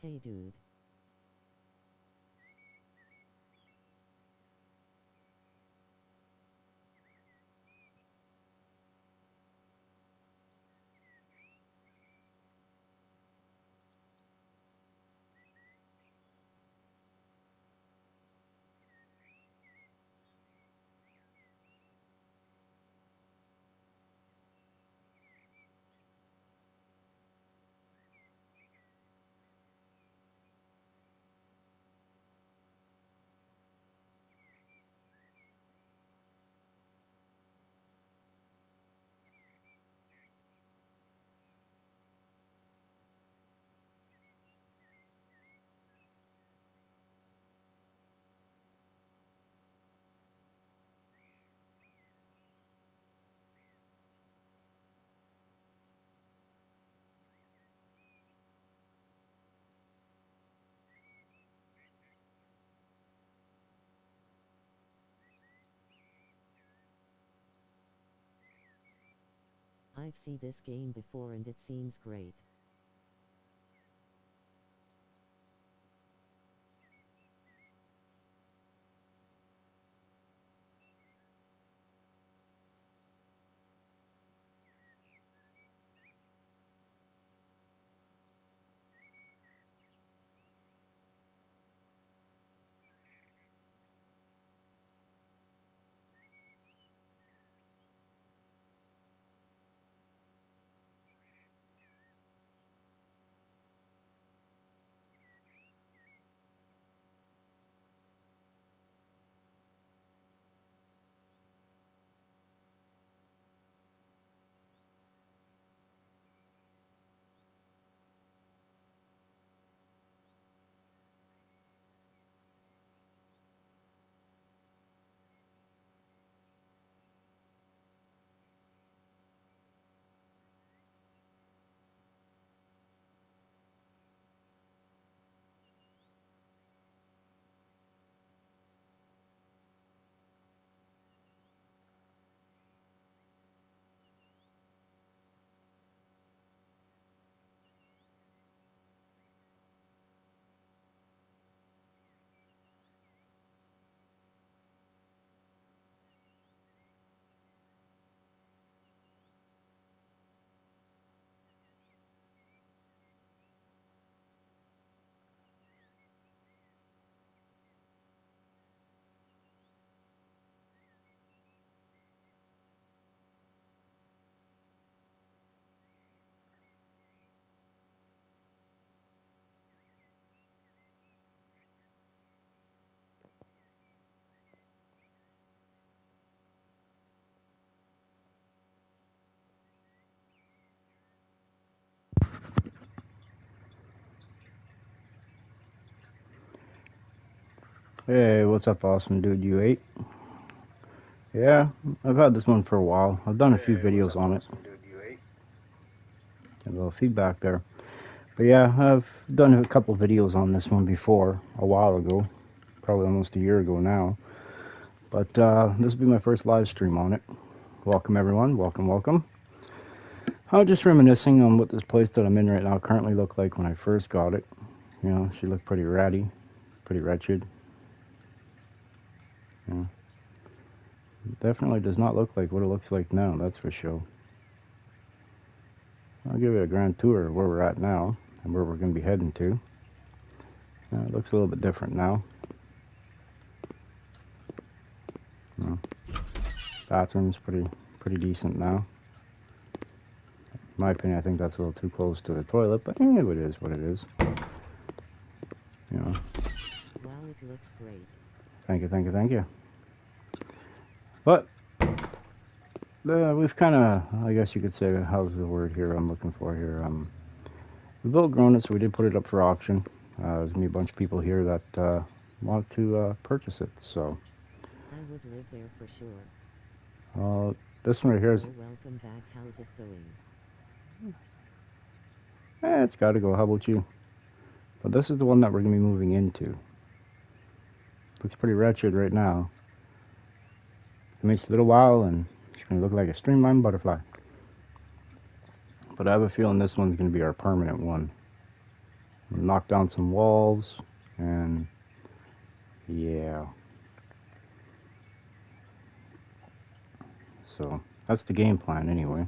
Hey dude. I've seen this game before and it seems great. Hey, what's up, awesome dude? You ate? Yeah, I've had this one for a while. I've done a few videos on it. A little feedback there. But yeah, I've done a couple videos on this one before, a while ago. Probably almost a year ago now. But this will be my first live stream on it. Welcome, everyone. Welcome, welcome. I was just reminiscing on what this place that I'm in right now currently looked like when I first got it. You know, she looked pretty ratty, pretty wretched. Yeah. Definitely does not look like what it looks like now, that's for sure. I'll give you a grand tour of where we're at now and where we're going to be heading to. It looks a little bit different now. Bathroom's pretty decent now. In my opinion, I think that's a little too close to the toilet, but it is what it is. You know. Wow, it looks great. Thank you, thank you, thank you. But we've kind of, I guess you could say, how's the word here I'm looking for here? We've outgrown it, so we did put it up for auction. There's gonna be a bunch of people here that want to purchase it. So I would live there for sure. this one right here is. Oh, welcome back. How's it going? It's got to go. How about you? But this is the one that we're gonna be moving into. Looks pretty wretched right now. It makes a little while, and it's gonna look like a streamlined butterfly. But I have a feeling this one's gonna be our permanent one. knock down some walls, and yeah. So that's the game plan anyway.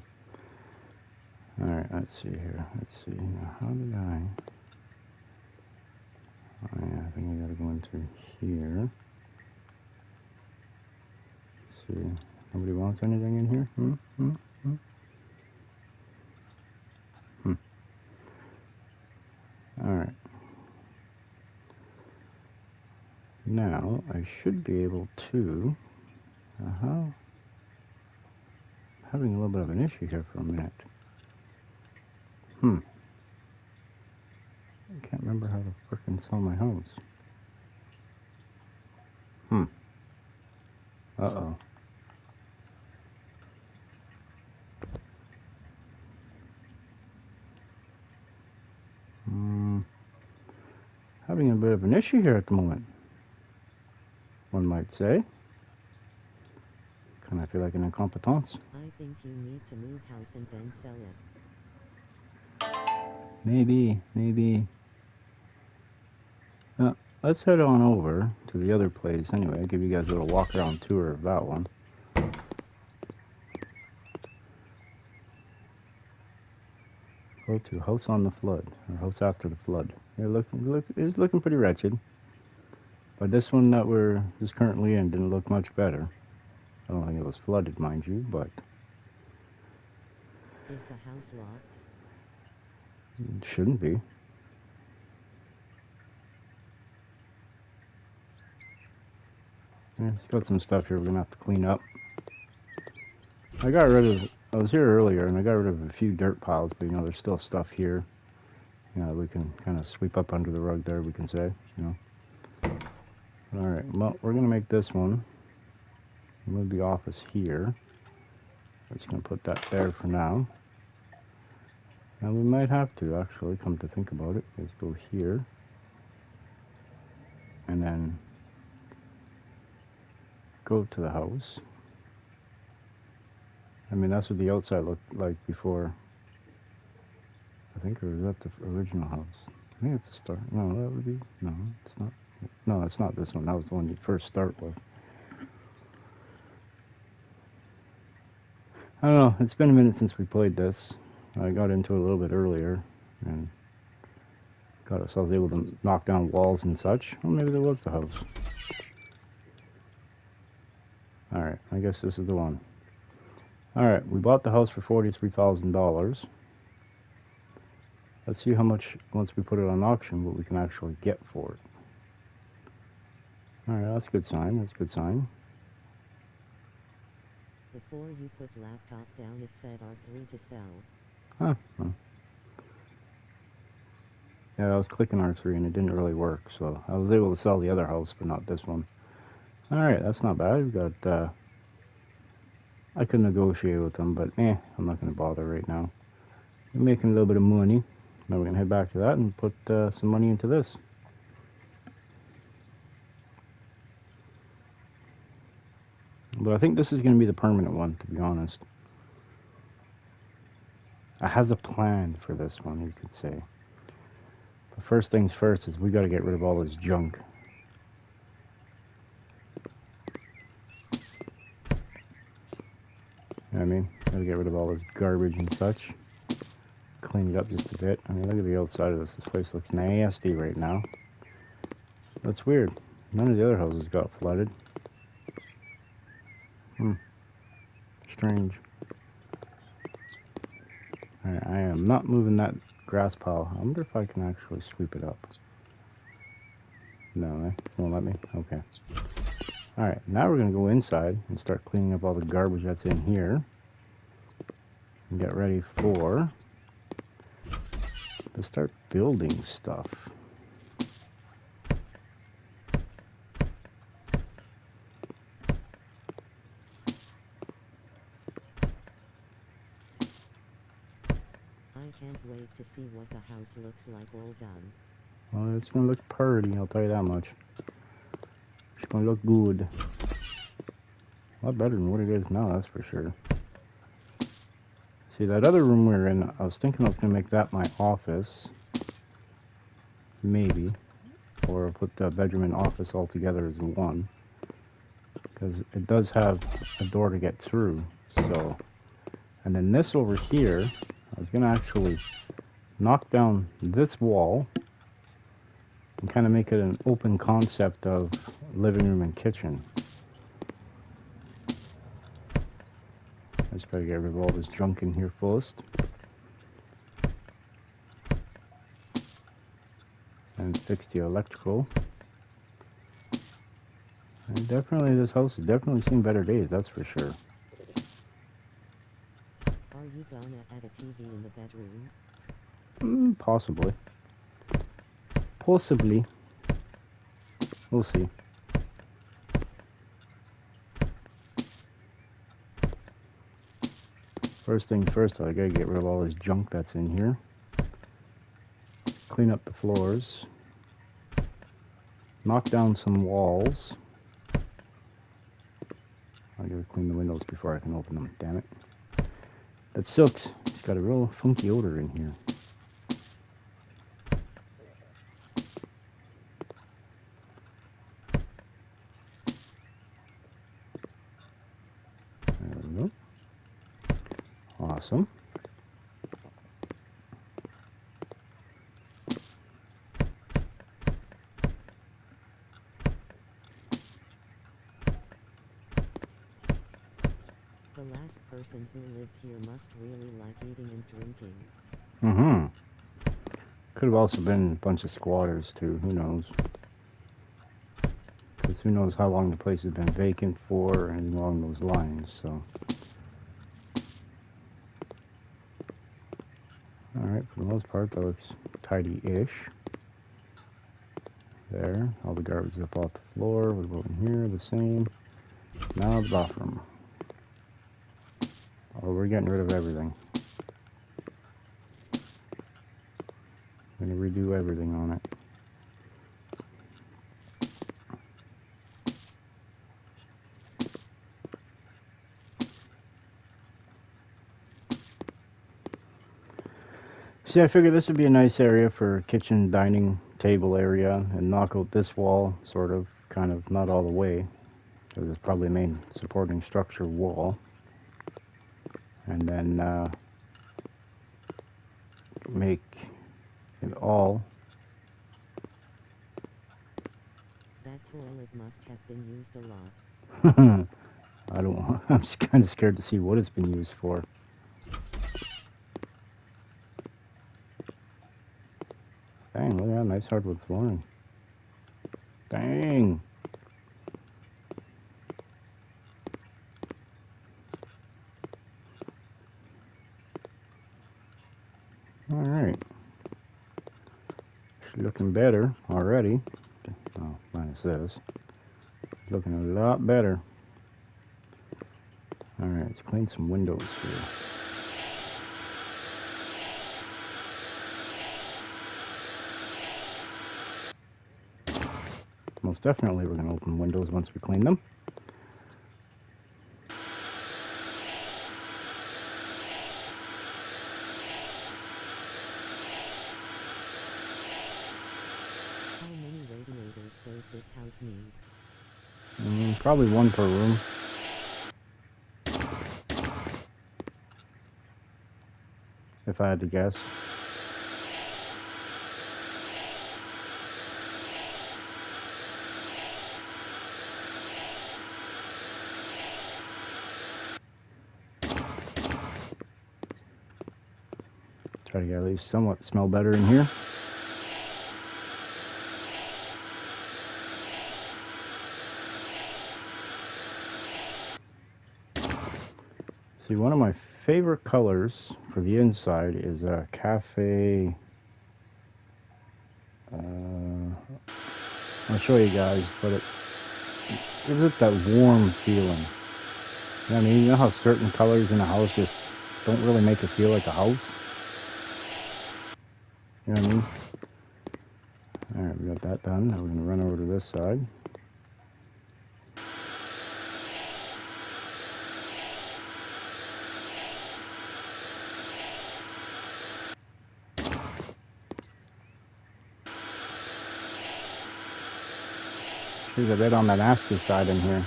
Alright, let's see here. Let's see. Now, how did I... Oh, yeah, I think I gotta go in through here. Let's see. Nobody wants anything in here? Alright. Now, I should be able to... Having a little bit of an issue here for a minute. I can't remember how to frickin' sell my house. Uh-oh. Having a bit of an issue here at the moment, one might say. Kind of feel like an incompetence. I think you need to move house and then sell it. Maybe. Let's head on over to the other place anyway. I'll give you guys a little walk around tour of that one. Go to House on the Flood, or House After the Flood. It's looking pretty wretched. But this one that we're just currently in didn't look much better. I don't think it was flooded, mind you, but... Is the house locked? It shouldn't be. Yeah, it's got some stuff here we're gonna have to clean up. I was here earlier and I got rid of a few dirt piles, but you know, there's still stuff here. You know, we can kind of sweep up under the rug there, we can say, you know. Alright, well, we're gonna make this one. Move the office here. We're just gonna put that there for now. And we might have to, actually, come to think about it. Let's go here. And then go to the house. I mean, that's what the outside looked like before. I think, or is that the original house? I think it's the start. No, that would be, no, it's not. No, it's not this one. That was the one you first start with. I don't know. It's been a minute since we played this. I got into it a little bit earlier, and I was able to knock down walls and such. Well, maybe there was the house. Alright, I guess this is the one. Alright, we bought the house for $43,000. Let's see how much, once we put it on auction, what we can actually get for it. Alright, that's a good sign. That's a good sign. Before you put laptop down, it said R3 to sell. Huh. Yeah, I was clicking R3 and it didn't really work, so I was able to sell the other house, but not this one. Alright, that's not bad. We've got, I could negotiate with them, but I'm not going to bother right now. We're making a little bit of money. Now we're going to head back to that and put some money into this. But I think this is going to be the permanent one, to be honest. I has a plan for this one, you could say. But first things first is we got to get rid of all this junk. You know what I mean? Got to get rid of all this garbage and such. Clean it up just a bit. I mean, look at the outside of this. This place looks nasty right now. That's weird. None of the other houses got flooded. Strange. Alright, I am not moving that grass pile. I wonder if I can actually sweep it up. No, it won't let me? Okay. Alright, now we're going to go inside and start cleaning up all the garbage that's in here. And get ready to start building stuff. I can't wait to see what the house looks like all done. Well, it's going to look pretty, I'll tell you that much. It's going to look good. A lot better than what it is now, that's for sure. See, that other room we were in, I was thinking I was going to make that my office. maybe. Or put the bedroom and office all together as one. Because it does have a door to get through. So, and then this over here, I was going to actually knock down this wall and kind of make it an open concept of living room and kitchen. I just gotta get rid of all this junk in here first. And fix the electrical. And definitely, this house has definitely seen better days, that's for sure. Are you gonna add a TV in the bedroom? Possibly. Possibly. We'll see. First things first, I gotta get rid of all this junk that's in here. Clean up the floors. Knock down some walls. I gotta clean the windows before I can open them, damn it. That sucks. It's got a real funky odor in here. There we go. Awesome. The last person who lived here must really like eating and drinking. Mm-hmm. Could have also been a bunch of squatters too, who knows. Because who knows how long the place has been vacant for and along those lines, so. Alright, for the most part that looks tidy-ish. There, all the garbage is up off the floor. What about in here? The same. Now the bathroom. Oh, we're getting rid of everything. Gonna redo everything on it. See, I figured this would be a nice area for kitchen, dining table area, and knock out this wall, sort of, kind of, not all the way, because it's probably a main supporting structure wall. And then make it all. That toilet must have been used a lot. I don't want, I'm just kind of scared to see what it's been used for. Dang, look at that nice hardwood flooring. Dang. Alright. Looking better already. Oh, minus this. Looking a lot better. Alright, let's clean some windows here. Most definitely we're going to open windows once we clean them. How many radiators does this house need? Probably one per room. If I had to guess. Try to get at least somewhat smell better in here. See, one of my favorite colors for the inside is a cafe. I'll show you guys, but it gives it that warm feeling. You know what I mean? You know how certain colors in a house just don't really make it feel like a house? You know what I mean? Alright, we got that done. Now we're going to run over to this side. There's a bit on the nasty side in here.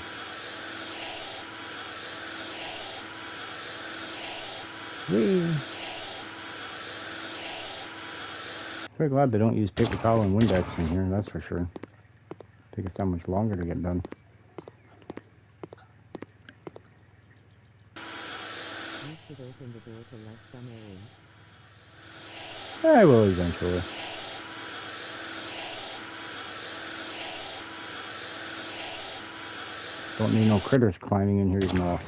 Whee! Very glad they don't use paper towel and Windex in here, that's for sure. Take us that much longer to get done. You should open the door to let some air in. I will eventually. Don't need no critters climbing in here. There's no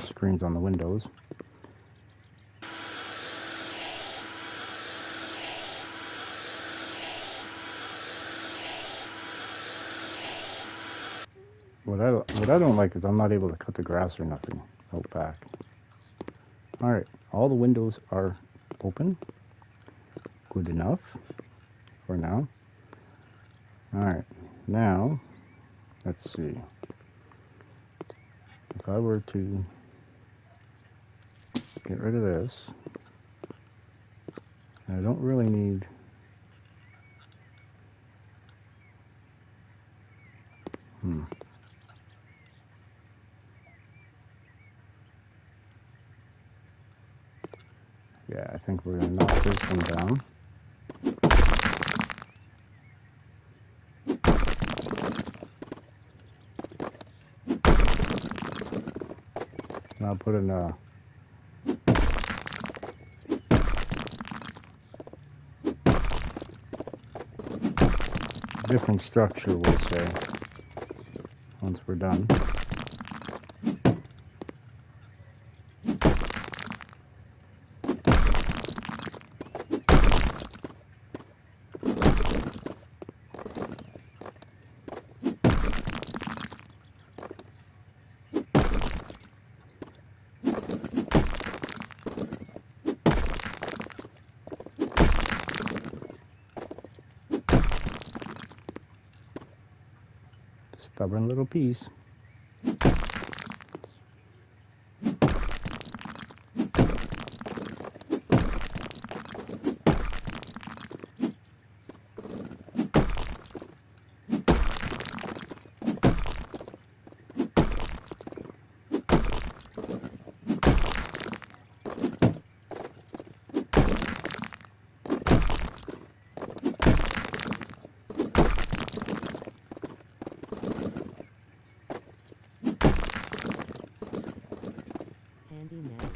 screens on the windows. What I don't like is I'm not able to cut the grass or nothing out back. All right, all the windows are open. Good enough for now. All right, now let's see. If I were to get rid of this, I don't really need. Yeah, I think we're gonna knock this one down. Now put in a different structure, we'll say, once we're done. Stubborn little piece. Handy now.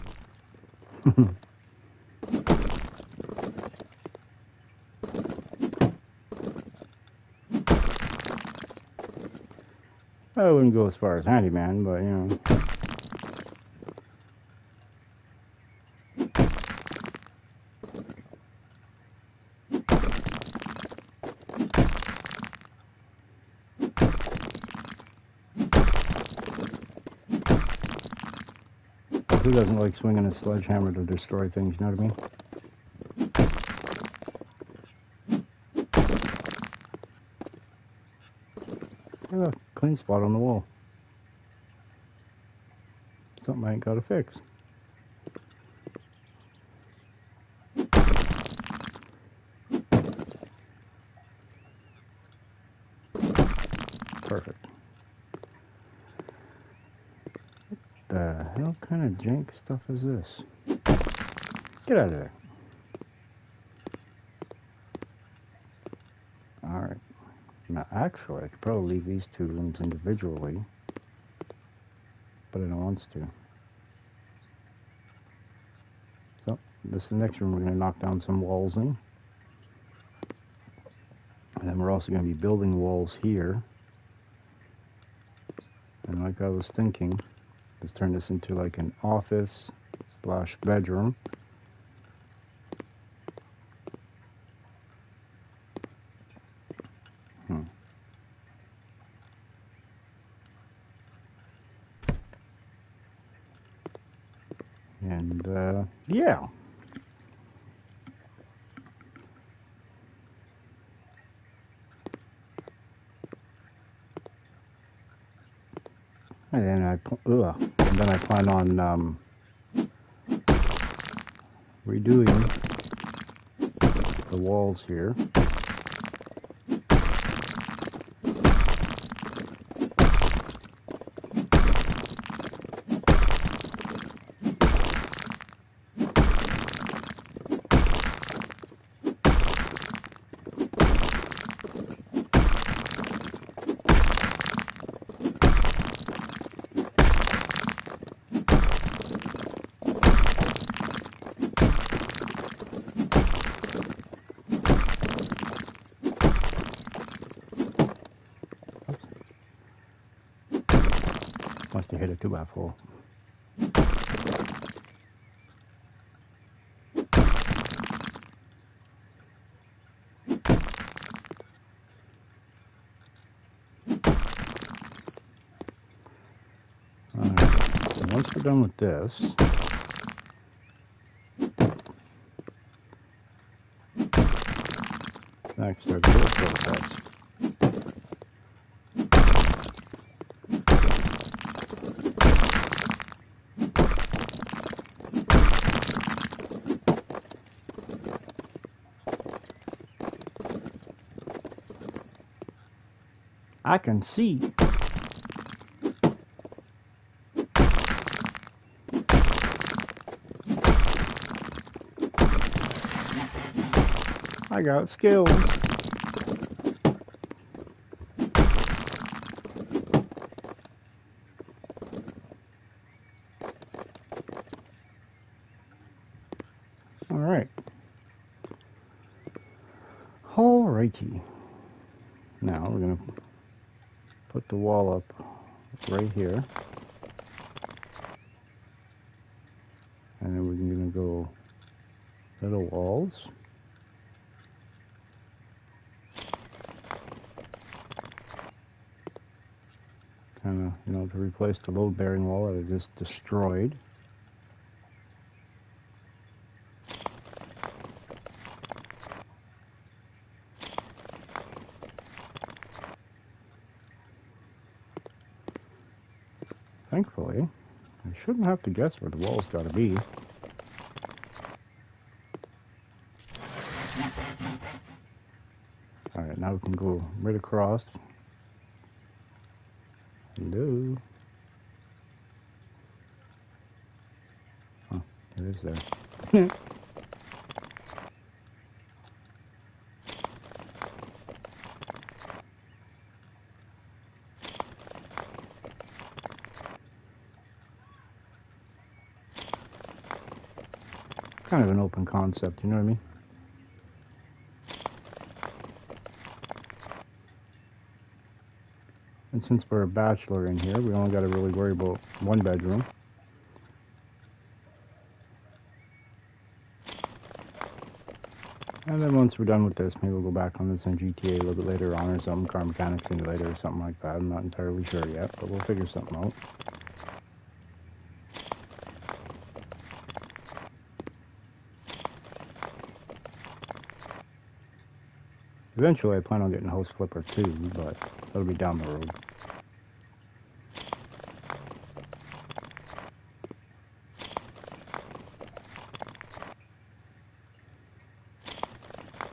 I wouldn't go as far as handyman, but you know. Who doesn't like swinging a sledgehammer to destroy things, you know what I mean? Look, clean spot on the wall. Something I ain't got to fix. Perfect. What the hell kind of jank stuff is this? Get out of there. Alright. Now, actually, I could probably leave these two rooms individually, but I don't want to. So, this is the next room we're going to knock down some walls in. And then we're also going to be building walls here. And like I was thinking, let's turn this into like an office / bedroom. And yeah. And then I plan on redoing the walls here. to hit a 2x full. Alright, so once we're done with this, next our drill process. I can see. I got skills. All right. Alrighty. Now we're gonna put the wall up right here, and then we're gonna go little walls. Kind of, you know, to replace the load-bearing wall that I just destroyed. Thankfully, I shouldn't have to guess where the wall's got to be. Alright, now we can go right across. Hello? Oh, it is there. Kind of an open concept, you know what I mean? And since we're a bachelor in here, we only got to really worry about one bedroom. And then once we're done with this, maybe we'll go back on this in GTA a little bit later on or something, Car Mechanic Simulator or something like that. I'm not entirely sure yet, but we'll figure something out. Eventually I plan on getting a houseflipper too, but that'll be down the road.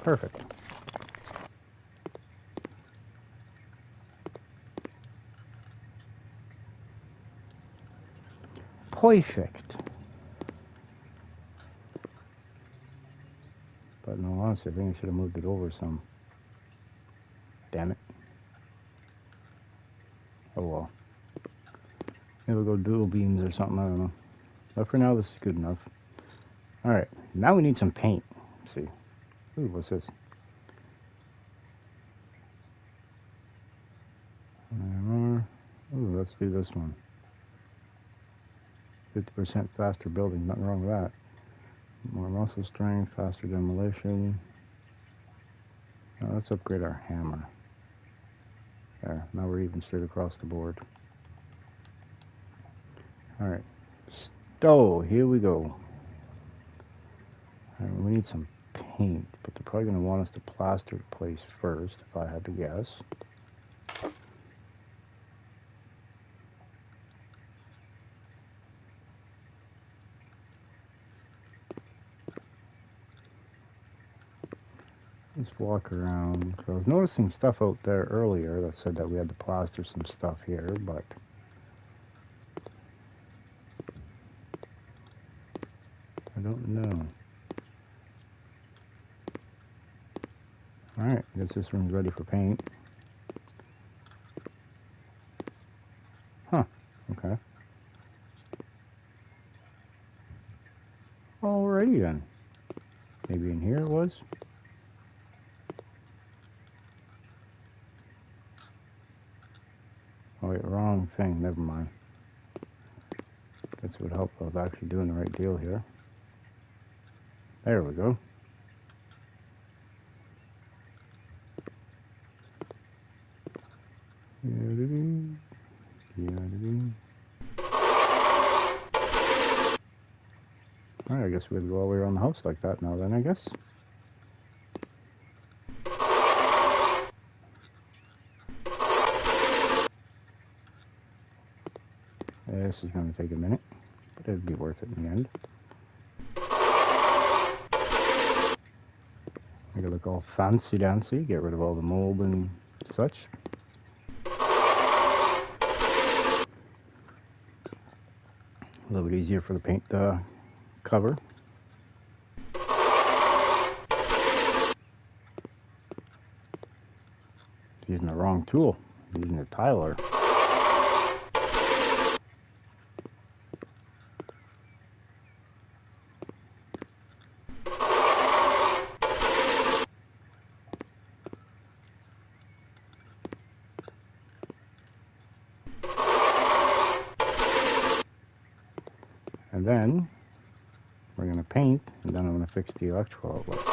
Perfect. Perfect. But in all honesty, I think I should have moved it over some. Damn it. Oh well. Maybe we'll go dual beams or something, I don't know. But for now, this is good enough. Alright, now we need some paint. Let's see. Ooh, what's this? Ooh, let's do this one. 50% faster building, nothing wrong with that. More muscle strength, faster demolition. Now let's upgrade our hammer. There, now we're even straight across the board. Alright, stove, here we go. Alright, we need some paint, but they're probably going to want us to plaster the place first, if I had to guess. Let's walk around. So I was noticing stuff out there earlier that said that we had to plaster some stuff here, but I don't know. Alright, I guess this room's ready for paint. Huh, okay. Alrighty then. Maybe in here it was? Oh wait, wrong thing, never mind. This would help if I was actually doing the right deal here. There we go. Alright, I guess we'd go all the way around the house like that now then, I guess. This is going to take a minute, but it'd be worth it in the end. Make it look all fancy-dancy, get rid of all the mold and such. A little bit easier for the paint cover. Using the wrong tool, using the tiler. And then we're going to paint, and then I'm going to fix the electrical outlets.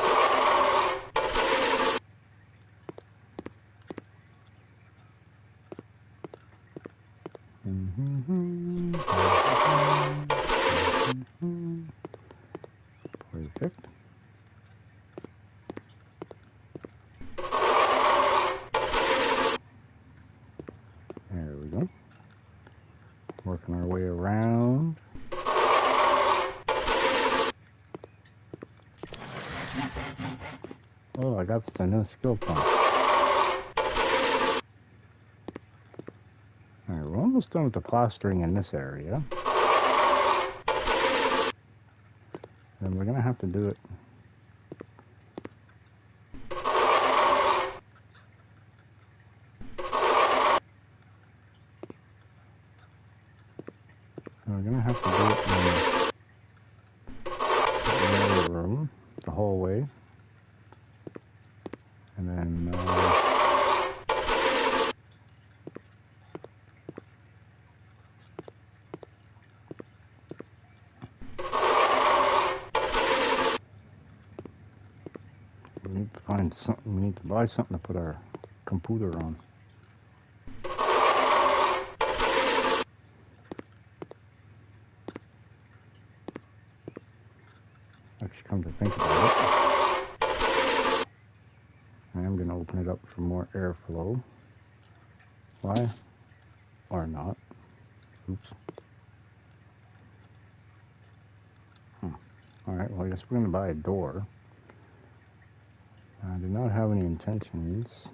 Perfect. There we go. Working our way around. Oh, I got the new skill point. Alright, we're almost done with the plastering in this area. And we're going to have to do it. We're going to have to do it in the other room, the hallway. And then we need to find something, we need to buy something to put our computer on. Actually, come to think about it, I am going to open it up for more airflow. Why? Or not. Oops. Alright, well I guess we're going to buy a door. I do not have any intentions.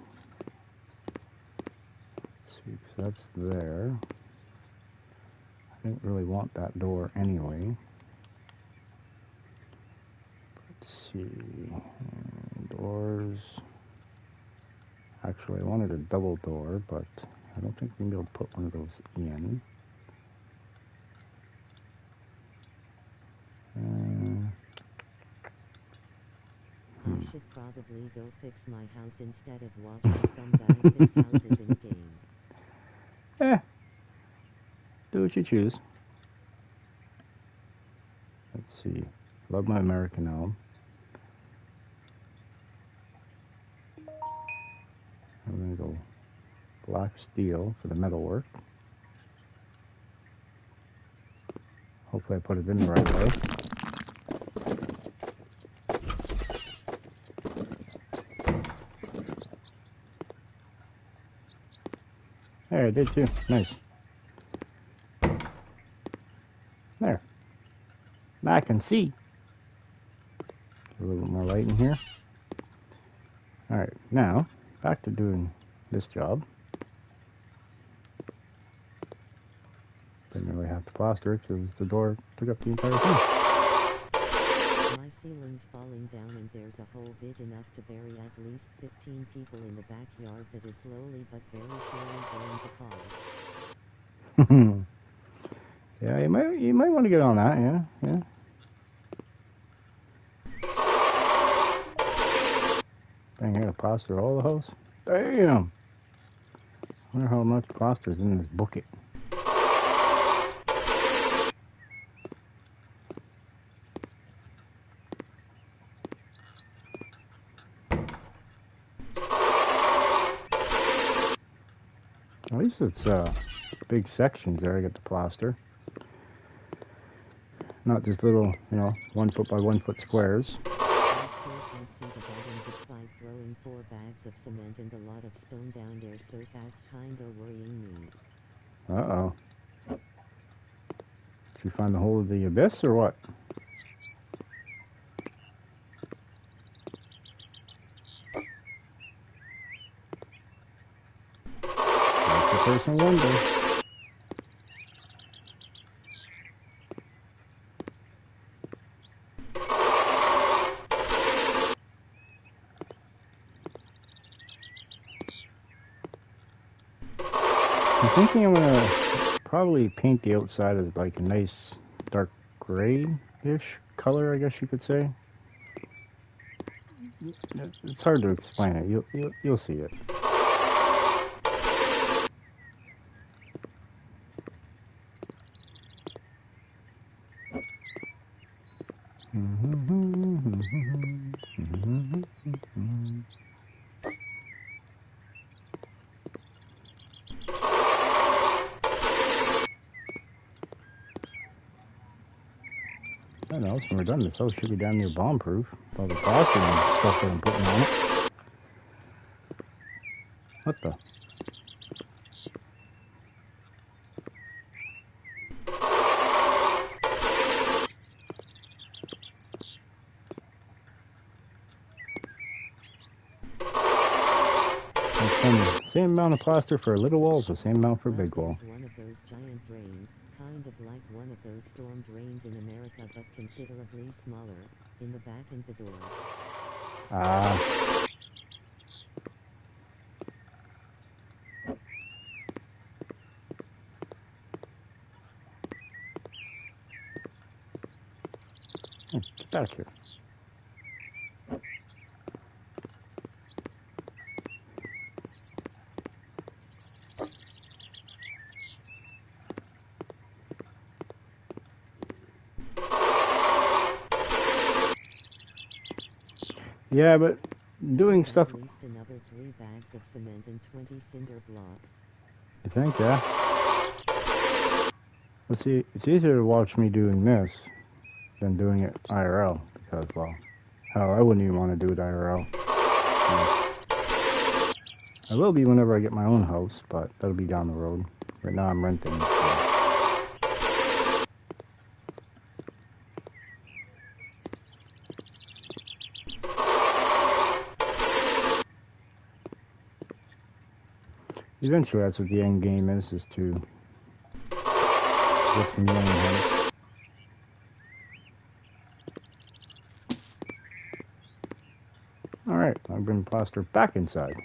Let's see, because that's there. I didn't really want that door anyway. Let's see. Doors. Actually, I wanted a double door, but I don't think we're going to be able to put one of those in. I should probably go fix my house instead of watching some guy fix houses in game. Do what you choose. Let's see. Love my American Elm. I'm going to go black steel for the metalwork. Hopefully I put it in the right way. There, I did too. Nice. There. Now I can see. A little bit more light in here. Alright, now, back to doing this job. Didn't really have to plaster it because the door took up the entire thing. My ceiling's falling down and there's a hole big enough to bury at least 15 people in the backyard that is slowly but very surely going to fall. Yeah, you might want to get on that, yeah. Dang, I gotta plaster all the house. Damn! I wonder how much plaster's in this bucket. At least it's big sections there. I got the plaster, not just little, 1 foot by 1 foot squares. I still can't see the bottom despite throwing 4 bags of cement and a lot of stone down there, so that's kinda worrying me. Uh-oh. Did you find the hole of the abyss or what? Makes the person wonder. I'm thinking I'm gonna probably paint the outside as like a nice dark gray-ish color, I guess you could say. It's hard to explain it. You'll see it. I know, when we're done, this house should be damn near bomb-proof. With all the plaster and stuff that I'm putting on it. What the? It's funny. Same amount of plaster for little walls, the same amount for Well, big wall. there's one of those giant drains, kind of like one of those storm drains in America but considerably smaller, in the back and the door. Ah. Get back here. Yeah, but doing stuff. At least another 3 bags of cement and 20 cinder blocks. You think, yeah? Well, see, it's easier to watch me doing this than doing it IRL because, well, hell, I wouldn't even want to do it IRL. I will be whenever I get my own house, but that'll be down the road. Right now I'm renting. So. Eventually, that's what the end game is to get from your own house. Alright, I'll bring the plaster back inside.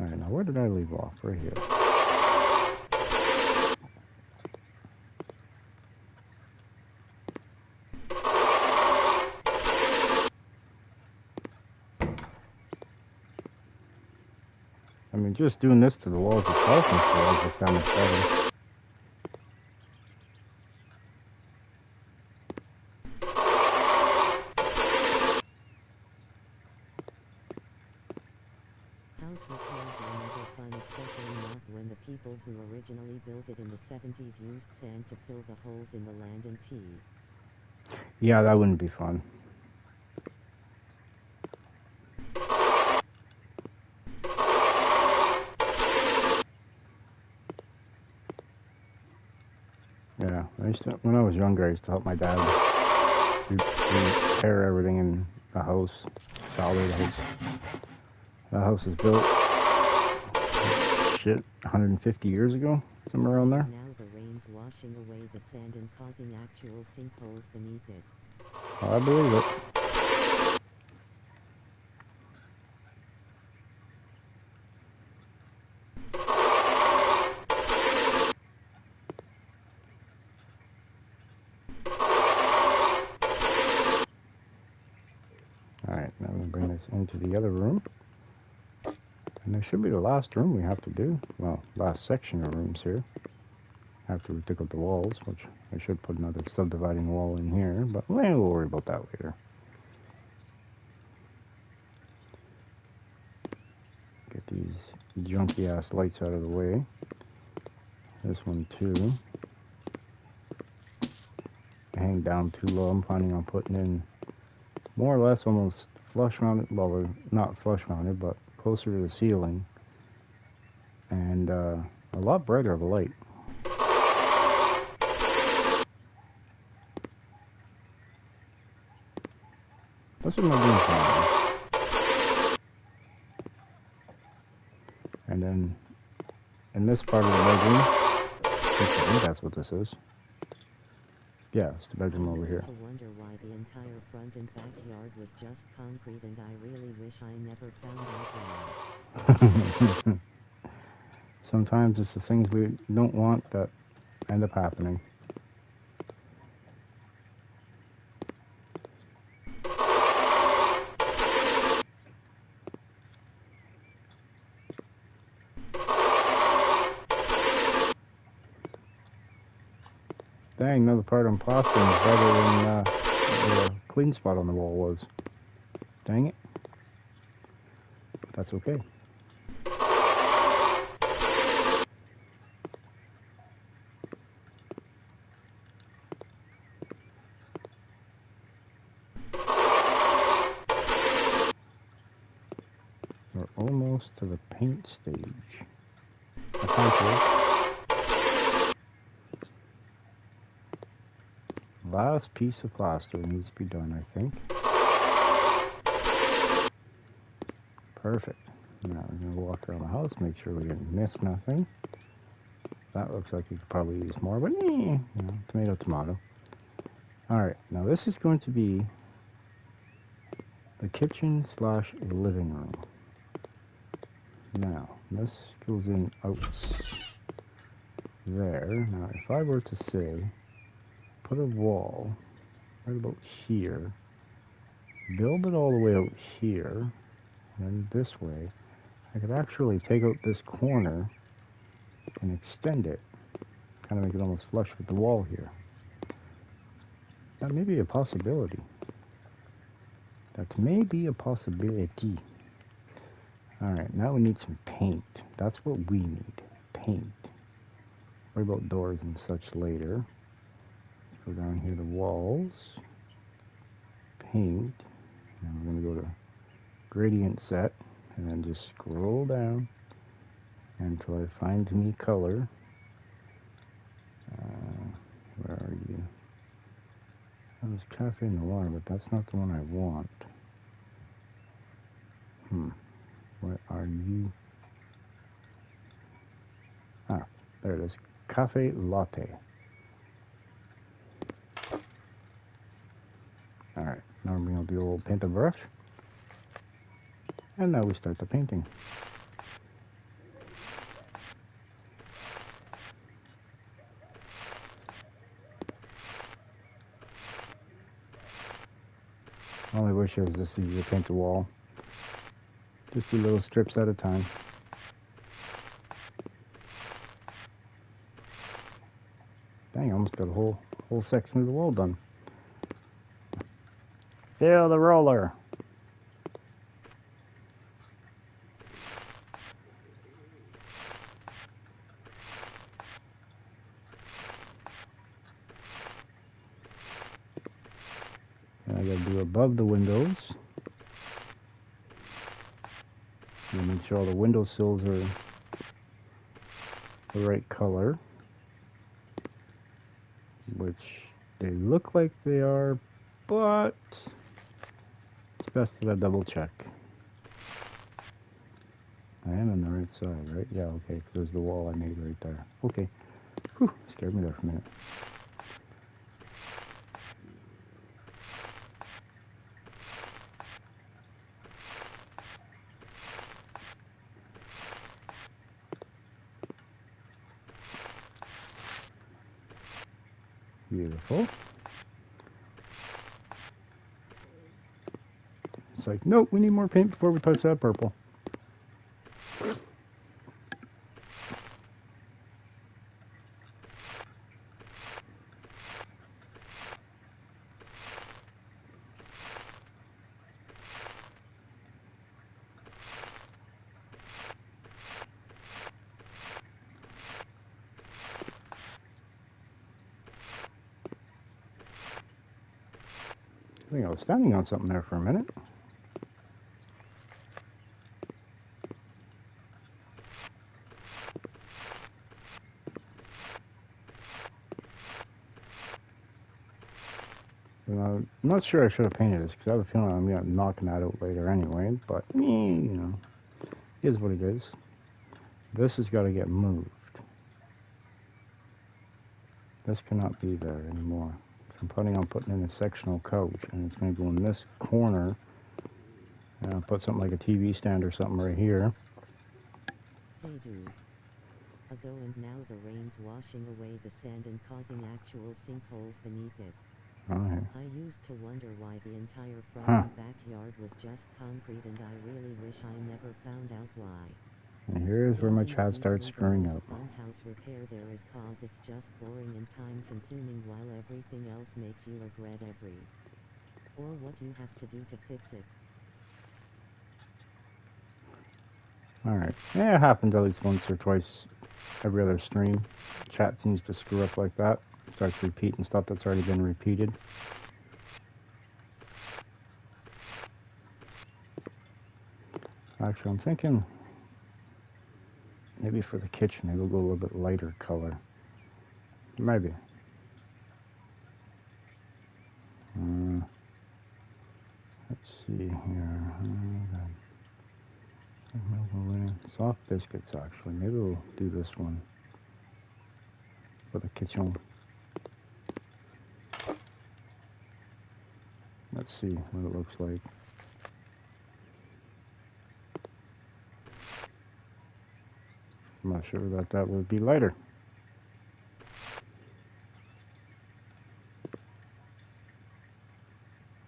Alright, now where did I leave off? Right here. I mean, just doing this to the walls itself makes the walls look that much better. House repairs are never fun, especially not when the people who originally built it in the 70s used sand to fill the holes in the land and tea. Yeah, that wouldn't be fun. Yeah, when I was younger, I used to help my dad repair everything in the house. Solid house. The house is built, shit, 150 years ago, somewhere around there. Now the rain's washing away the sand and causing actual sinkholes beneath it. Oh, I believe it. Alright, now I'm going to bring this into the other room. And this should be the last room we have to do. Well, last section of rooms here. after we took out the walls, which I should put another subdividing wall in here, but we'll worry about that later. Get these junky ass lights out of the way. This one too. Hang down too low. I'm planning on putting in more or less almost flush mounted, well, not flush mounted, but closer to the ceiling, and a lot brighter of a light. That's what my game plan. And then in this part of the bedroom, I think that's what this is. Yeah, it's the bedroom over here. I used to wonder why the entire front and backyard was just concrete, and I really wish I never found out why. Sometimes it's the things we don't want that end up happening. Dang, another part on plastering is better than the clean spot on the wall was. Dang it. That's okay. We're almost to the paint stage. Last piece of plaster needs to be done, I think. Perfect. Now we're going to walk around the house, make sure we didn't miss nothing. That looks like you could probably use more, but you know, tomato, tomato. Alright, now this is going to be the kitchen slash living room. Now, this goes in out there. Now, if I were to say, put a wall right about here, build it all the way out here, and this way, I could actually take out this corner and extend it, kind of make it almost flush with the wall here. That may be a possibility. That may be a possibility. Alright, now we need some paint. That's what we need. Paint. Worry about doors and such later. Let's go down here to walls. Paint. Now we're going to go to gradient set. And then just scroll down until I find me color. Where are you? Oh, there's Cafe Noir, but that's not the one I want. Where are you? Ah, there it is. Cafe Latte. Alright, now we're going to do a little paint the brush. And now we start the painting. I only wish it was this easy to paint the wall. Just do little strips at a time. Dang, I almost got a whole section of the wall done. Feel the roller. And I gotta do above the windows. And make sure all the windowsills are the right color. Which they look like they are, but it's best that I double check. I am on the right side, right? Yeah, okay, because there's the wall I made right there. Okay. Whew, scared me there for a minute. Beautiful. It's like, nope, we need more paint before we touch that purple. think I was standing on something there for a minute. I'm not sure I should have painted this because I have a feeling I'm going to knocking that out later anyway. But, you know, it is what it is. This has got to get moved. This cannot be there anymore. So I'm planning on putting in a sectional couch, and it's going to go in this corner. And I'll put something like a TV stand or something right here. Hey dude. Ago and now the rain's washing away the sand and causing actual sinkholes beneath it. Okay. I used to wonder why the entire front Huh. and backyard was just concrete, and I really wish I never found out why. And here's where my Painting is chat starts easily the screwing most up. fun house repair there is, cause it's just boring and time consuming while everything else makes you regret every or what you have to do to fix it. Alright. Yeah, it happens at least once or twice every other stream. Chat seems to screw up like that. Starts repeating stuff that's already been repeated. Actually, I'm thinking maybe for the kitchen, maybe we'll go a little bit lighter color. Maybe. Let's see here. Soft biscuits, actually. Maybe we'll do this one for the kitchen. Let's see what it looks like. I'm not sure that that would be lighter.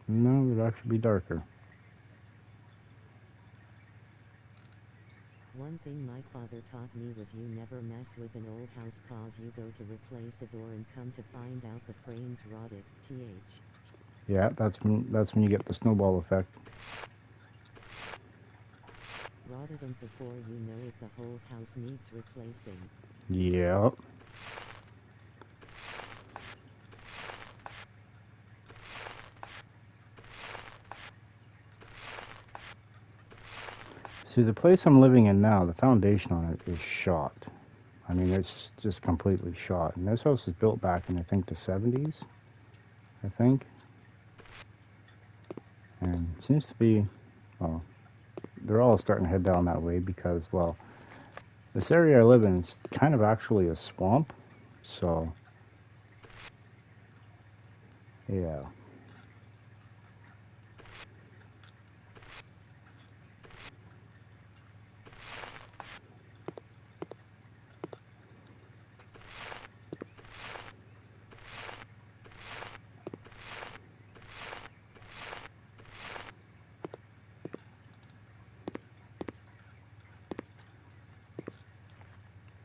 No, it would actually be darker. One thing my father taught me was you never mess with an old house, cause you go to replace a door and come to find out the frame's rotted. TH. Yeah, that's when you get the snowball effect. Rotted, and before you know it the whole house needs replacing. Yep. See, the place I'm living in now, the foundation on it is shot. I mean, it's just completely shot. And this house was built back in, I think, the 70s, I think. And it seems to be, well, they're all starting to head down that way because, well, this area I live in is kind of actually a swamp. So, yeah.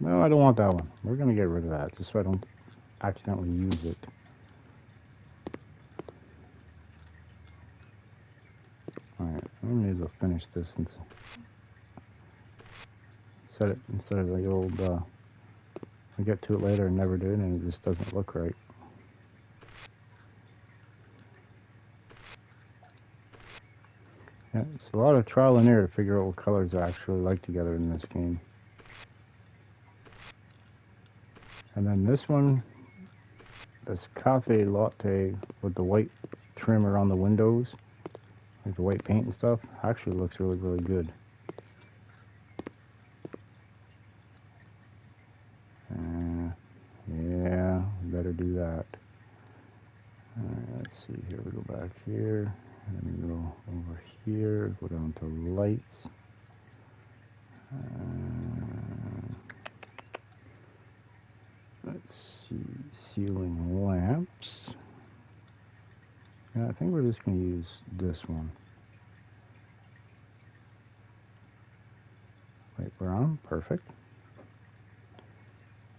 No, I don't want that one. We're going to get rid of that just so I don't accidentally use it. Alright, I may as well finish this and set it instead of the old, I get to it later and never do it, and it just doesn't look right. Yeah, it's a lot of trial and error to figure out what colors I actually like together in this game. And then this one, this cafe latte with the white trim around the windows, like the white paint and stuff, actually looks really, really good. Yeah, better do that. Let's see here, we go back here, and then we go over here, go down to lights. Let's see, ceiling lamps. Yeah, I think we're just going to use this one. Light brown, perfect.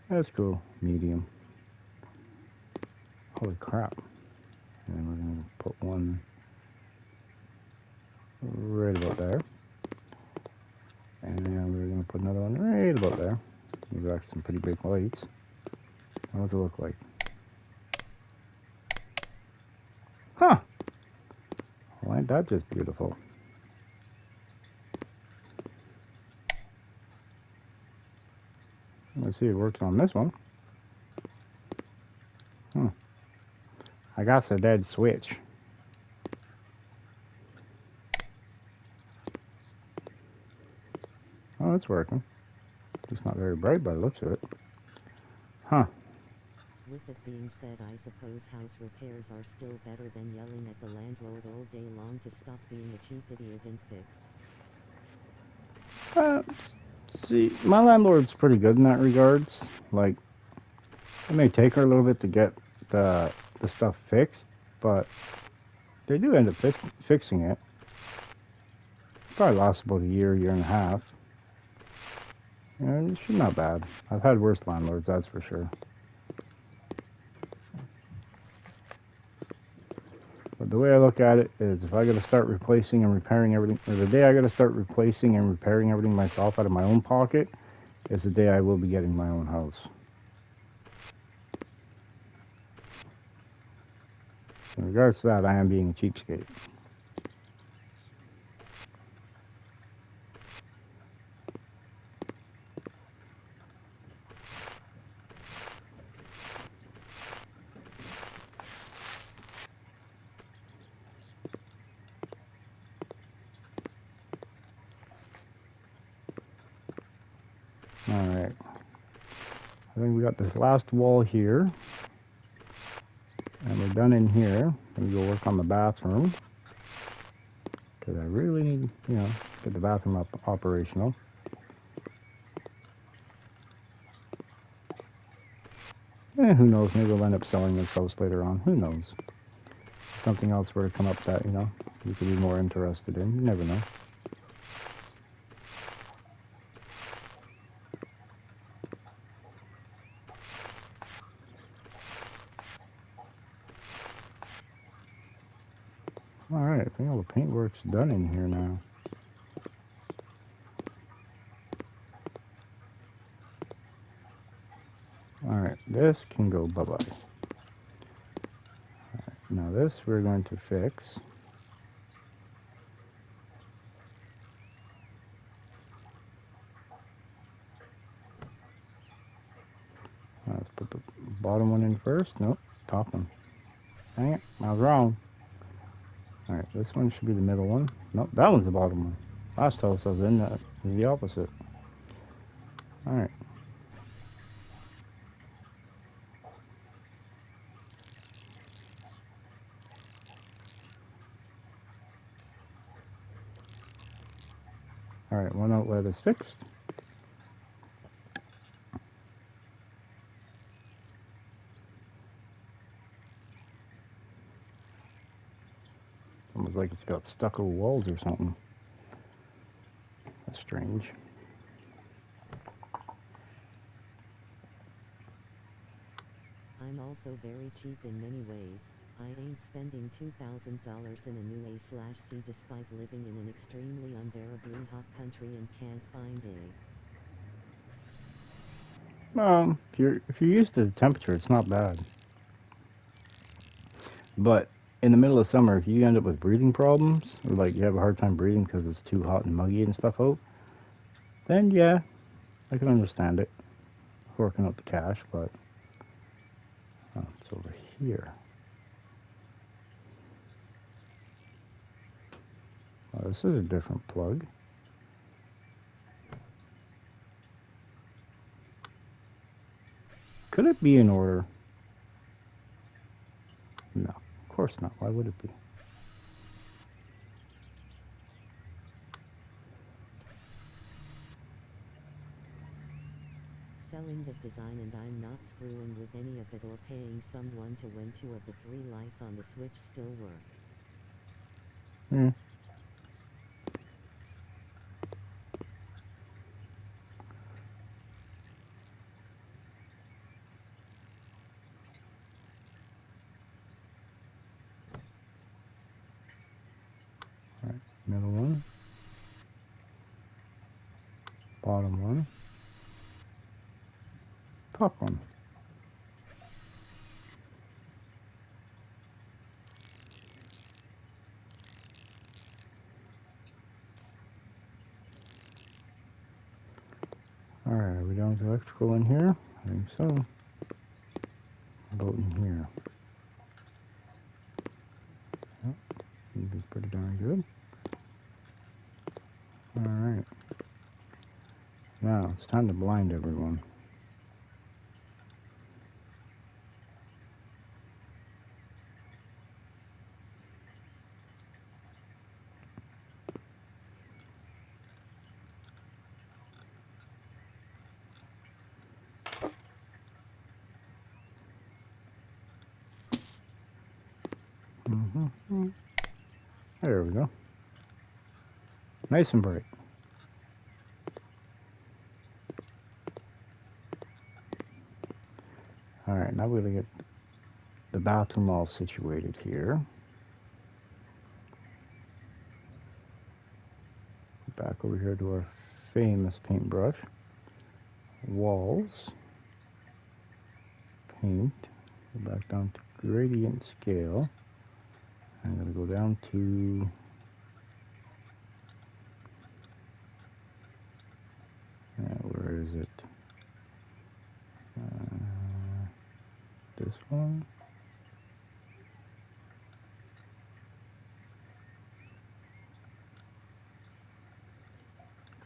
Let's go medium. Holy crap. And then we're going to put one right about there. And then we're going to put another one right about there. These are actually some pretty big lights. What does it look like? Huh! that just beautiful? Let's see, it works on this one. I got a dead switch. Oh, it's working. Just not very bright by the looks of it. Huh. With it being said, I suppose house repairs are still better than yelling at the landlord all day long to stop being a chief idiot and fix. Uh, see, my landlord's pretty good in that regards. Like, it may take her a little bit to get the stuff fixed, but they do end up fixing it. Probably lasts about a year, year and a half. It's not bad. I've had worse landlords, that's for sure. But the way I look at it is if I got to start replacing and repairing everything, or the day I got to start replacing and repairing everything myself out of my own pocket, is the day I will be getting my own house. In regards to that, I am being a cheapskate. Alright. I think we got this last wall here. And we're done in here. I'm going to go work on the bathroom. Because I really need, get the bathroom up operational. Who knows? Maybe we'll end up selling this house later on. Who knows? Something else were to come up that, you could be more interested in. You never know. Alright, I think all the paintwork's done in here now. Alright, this can go bye-bye. Now this we're going to fix. Let's put the bottom one in first. Nope, top one. Dang it, I was wrong. Alright, this one should be the middle one. Nope, that one's the bottom one. Last house I was in, that is the opposite. Alright. Alright, one outlet is fixed. Almost like it's got stucco walls or something. That's strange. I'm also very cheap in many ways. I ain't spending $2,000 in a new A/C despite living in an extremely unbearably hot country and can't find a. If you're used to the temperature, it's not bad. But in the middle of summer, if you end up with breathing problems, or like you have a hard time breathing because it's too hot and muggy and stuff out, then yeah, I can understand it. Working out the cash, but it's over here. Oh, this is a different plug. Could it be in order? No, of course not. Why would it be? Selling the design, and I'm not screwing with any of it or paying someone to when 2 of the 3 lights on the switch still work. Alright, middle one. Bottom one. Top one. Alright, are we down to electrical in here? I think so. About in here. Yep, should be pretty darn good. Alright. Now, it's time to blind everyone. There we go. Nice and bright. Alright, now we're going to get the bathroom all situated here. Back over here to our famous paintbrush. Walls. Paint. Go back down to gradient scale. I'm going to go down to where is it? This one.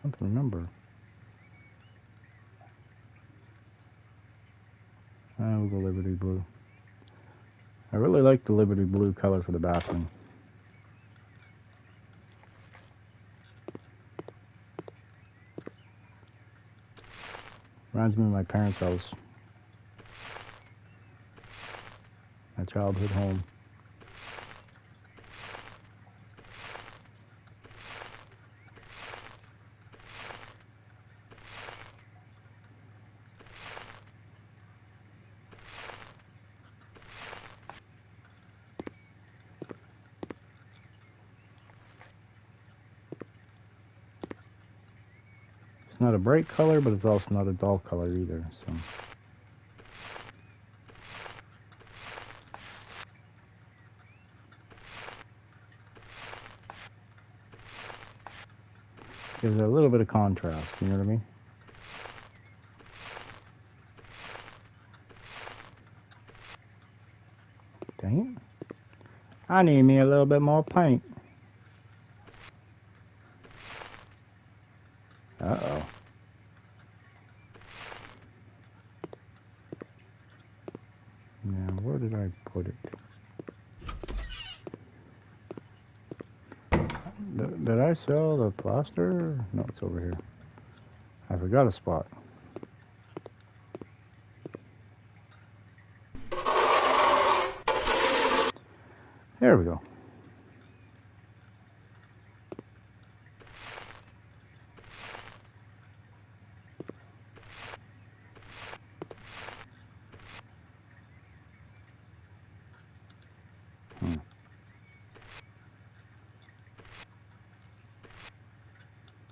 Can't remember. We'll go Liberty Blue. I really like the Liberty Blue color for the bathroom. Reminds me of my parents' house. My childhood home. It's not a bright color, but it's also not a dull color either, so. Gives it a little bit of contrast, you know what I mean? Dang it. I need me a little bit more paint. Uh-oh. Now, where did I put it? Did I sell the plaster? No, it's over here. I forgot a spot. There we go.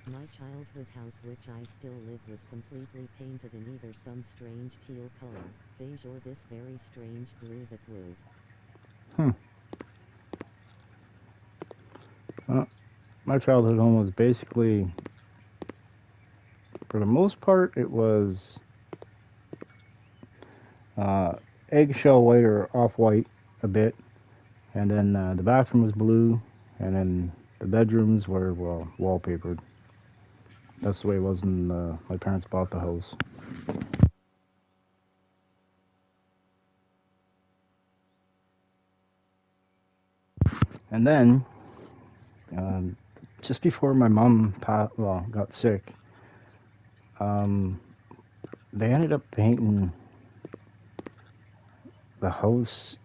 My childhood house, which I still live, was completely painted in either some strange teal color, beige, or this very strange blue that wooed. My childhood home was basically, for the most part, it was eggshell white or off-white a bit, and then the bathroom was blue, and then the bedrooms were, well, wallpapered. That's the way it was when my parents bought the house. And then, just before my mom got sick, they ended up painting the house.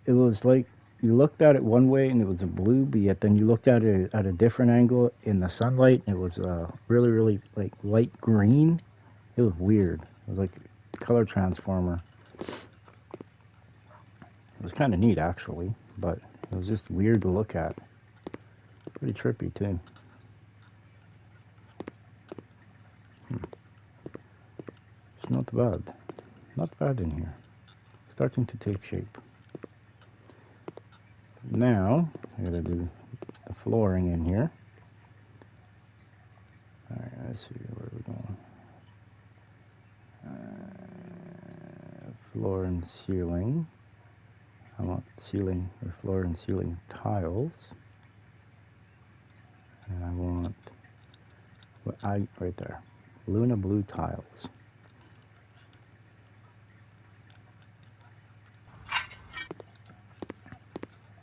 It was like you looked at it one way and it was a blue, but yet then you looked at it at a different angle in the sunlight and it was really, really like light green. It was weird. It was like a color transformer. It was kind of neat actually, but it was just weird to look at. Pretty trippy too. It's not bad. Not bad in here. Starting to take shape. Now, I gotta do the flooring in here. Alright, Let's see, where are we going? Floor and ceiling. I want ceiling or floor and ceiling tiles. And I want right there, Luna blue tiles.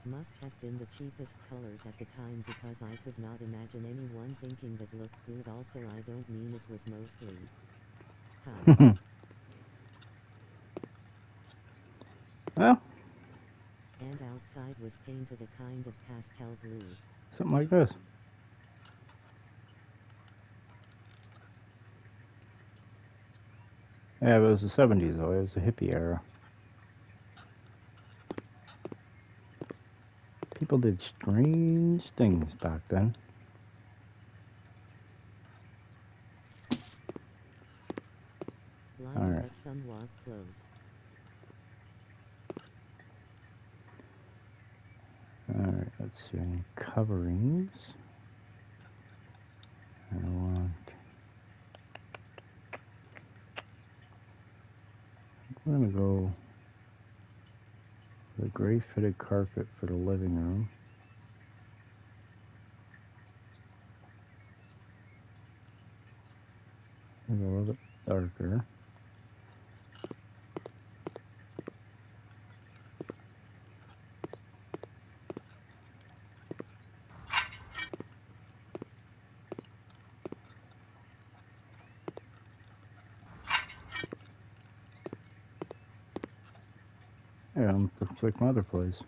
Must have been the cheapest colors at the time because I could not imagine anyone thinking that looked good. Also, I don't mean it was mostly house. Well, And outside was painted a kind of pastel blue. something like this. Yeah, but it was the 70s though. It was the hippie era. People did strange things back then. Blind Alright. but somewhat close. Alright, let's see, any coverings. I want, I'm gonna go the gray fitted carpet for the living room. Maybe a little bit darker. Yeah, looks like my other place.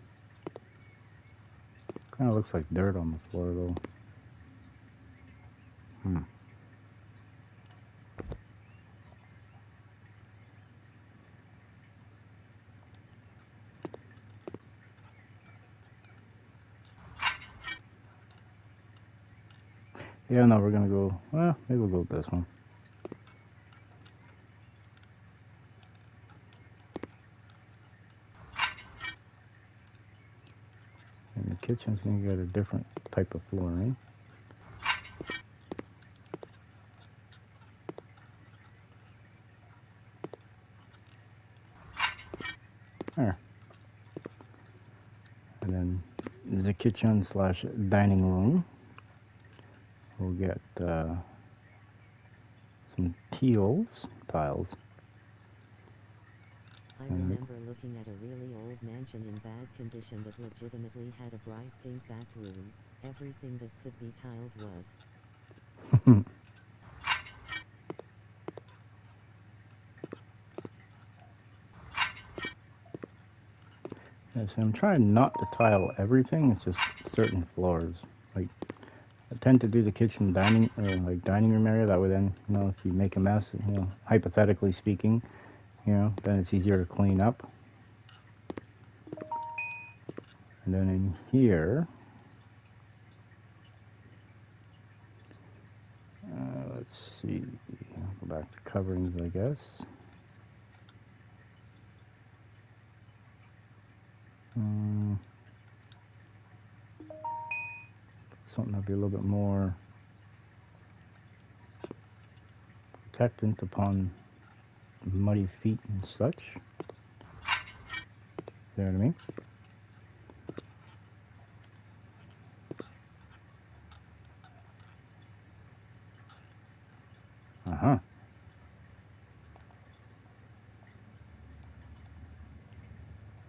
Kind of looks like dirt on the floor though. Yeah, no, we're gonna go, well, maybe we'll go with this one. And the kitchen's gonna get a different type of flooring. There. And then the kitchen slash dining room. We'll get some tiles. I remember looking at a really old mansion in bad condition that legitimately had a bright pink bathroom. Everything that could be tiled was. Yeah, so I'm trying not to tile everything. It's just certain floors. Like I tend to do the kitchen dining or like dining room area. That way, then if you make a mess, hypothetically speaking, then it's easier to clean up. And then in here, let's see. I'll go back to coverings, I guess. Something that'll be a little bit more protectant upon muddy feet and such. You know what I mean? Uh-huh.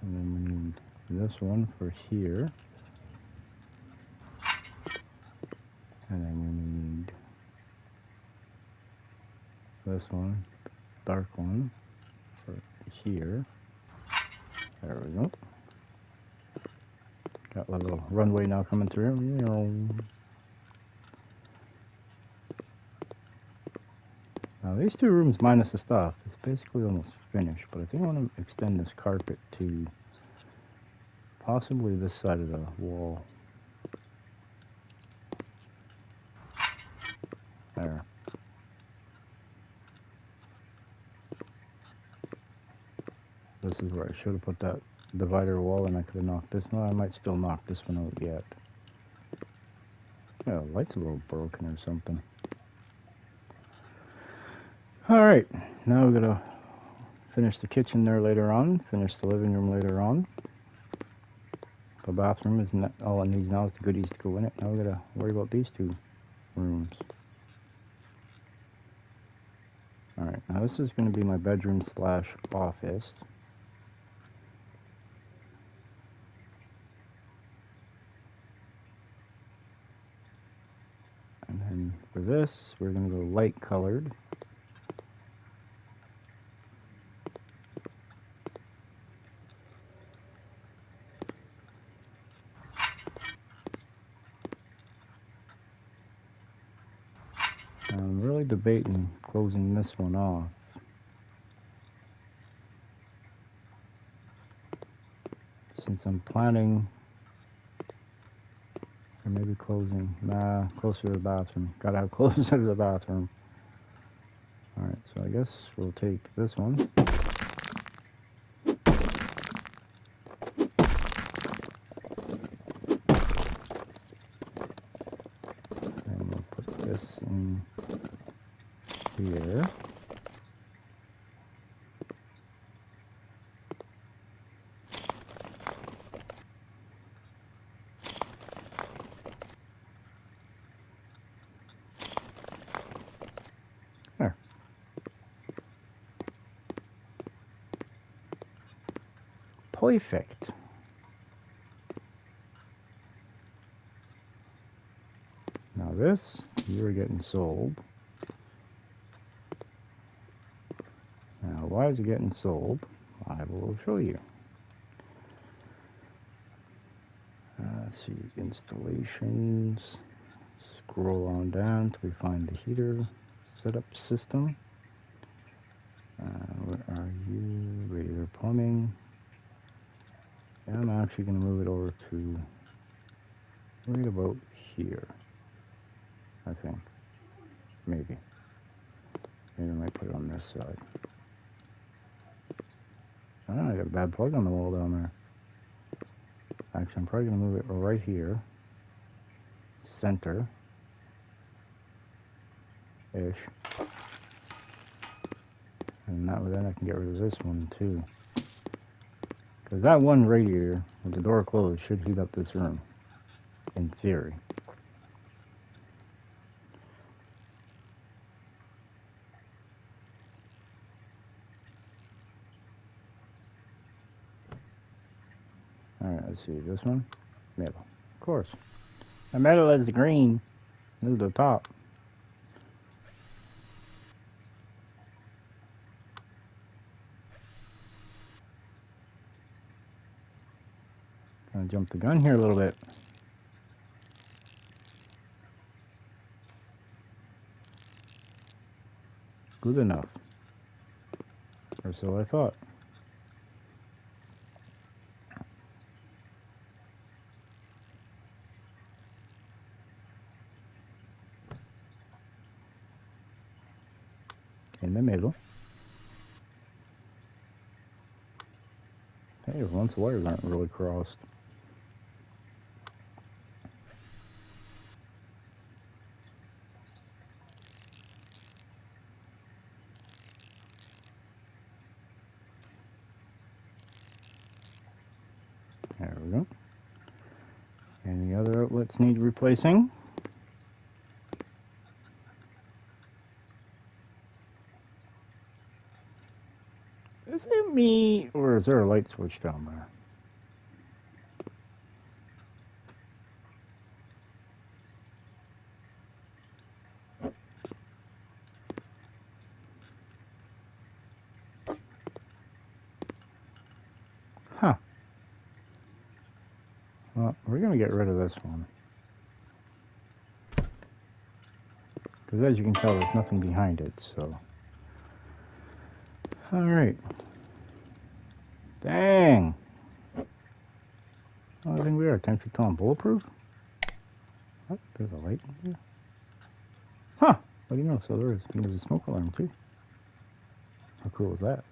And then we need this one for here. And then we need this one, dark one, for here. There we go. Got a little runway now coming through. Now these two rooms minus the stuff, it's basically almost finished, but I think I want to extend this carpet to possibly this side of the wall. There. This is where I should have put that divider wall, and I could have knocked this. No, I might still knock this one out yet. Yeah, the light's a little broken or something. Alright, now we're gonna finish the kitchen there later on, finish the living room later on. The bathroom isn't all it needs now is the goodies to go in it. Now we gotta worry about these two rooms. Alright, now this is gonna be my bedroom slash office. And then for this, we're gonna go light colored. I'm really debating closing this one off. Since I'm planning, or maybe closing, closer to the bathroom. Gotta have closer to the bathroom. Alright, so I guess we'll take this one. And we'll put this in here. There. Perfect. Now this, you're getting sold. Now why is it getting sold? I will show you. Let's see, installations. Scroll on down till we find the heater setup system. Where are you? Radiator plumbing. And I'm actually going to move it over to right about here. I think. Maybe. Maybe I might put it on this side. I got a bad plug on the wall down there. Actually, I'm probably going to move it right here. Center. Ish. And that way then I can get rid of this one too. Because that one radiator with the door closed should heat up this room. In theory. Alright, let's see. This one? Middle. Of course. The middle is the green. This is the top. Gonna jump the gun here a little bit. Good enough. Or so I thought. In the middle. Hey, once wires aren't really crossed. There we go. Any other outlets need replacing? Is it me, or is there a light switch down there? Huh. Well, we're going to get rid of this one. Because as you can tell, there's nothing behind it, so. Alright. Dang. Oh, I think we are 10 feet tall and bulletproof. What? There's a light in here? Huh. What do you know? So there is. And there's a smoke alarm, too. How cool is that?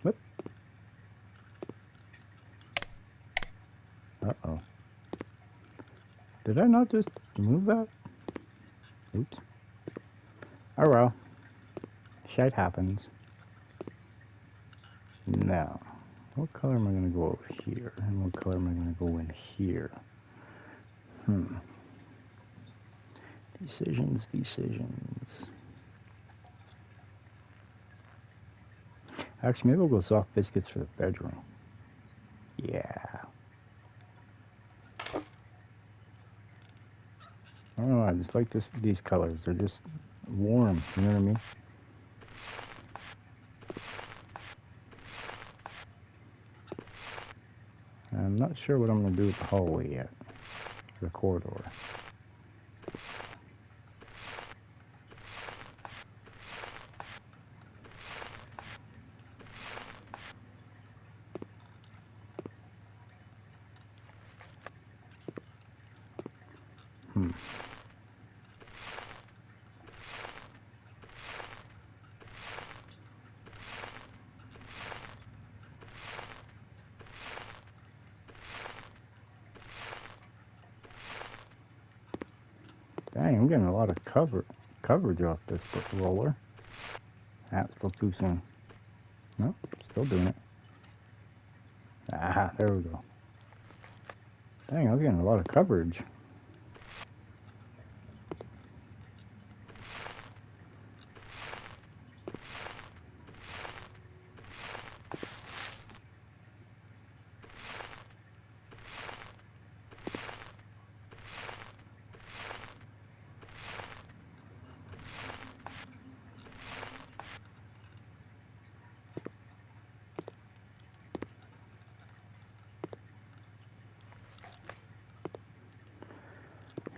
What? Uh-oh. Did I not just move that? Oops. Oh well. Shit happens. Now, what color am I going to go over here? And what color am I going to go in here? Decisions. Actually, maybe we'll go soft biscuits for the bedroom. Yeah. I don't know, I just like these colors. They're just warm, you know what I mean? I'm not sure what I'm going to do with the hallway yet. The corridor. Dang, I'm getting a lot of coverage off this roller. That spoke too soon. No, still doing it. Ah, there we go. Dang, I was getting a lot of coverage.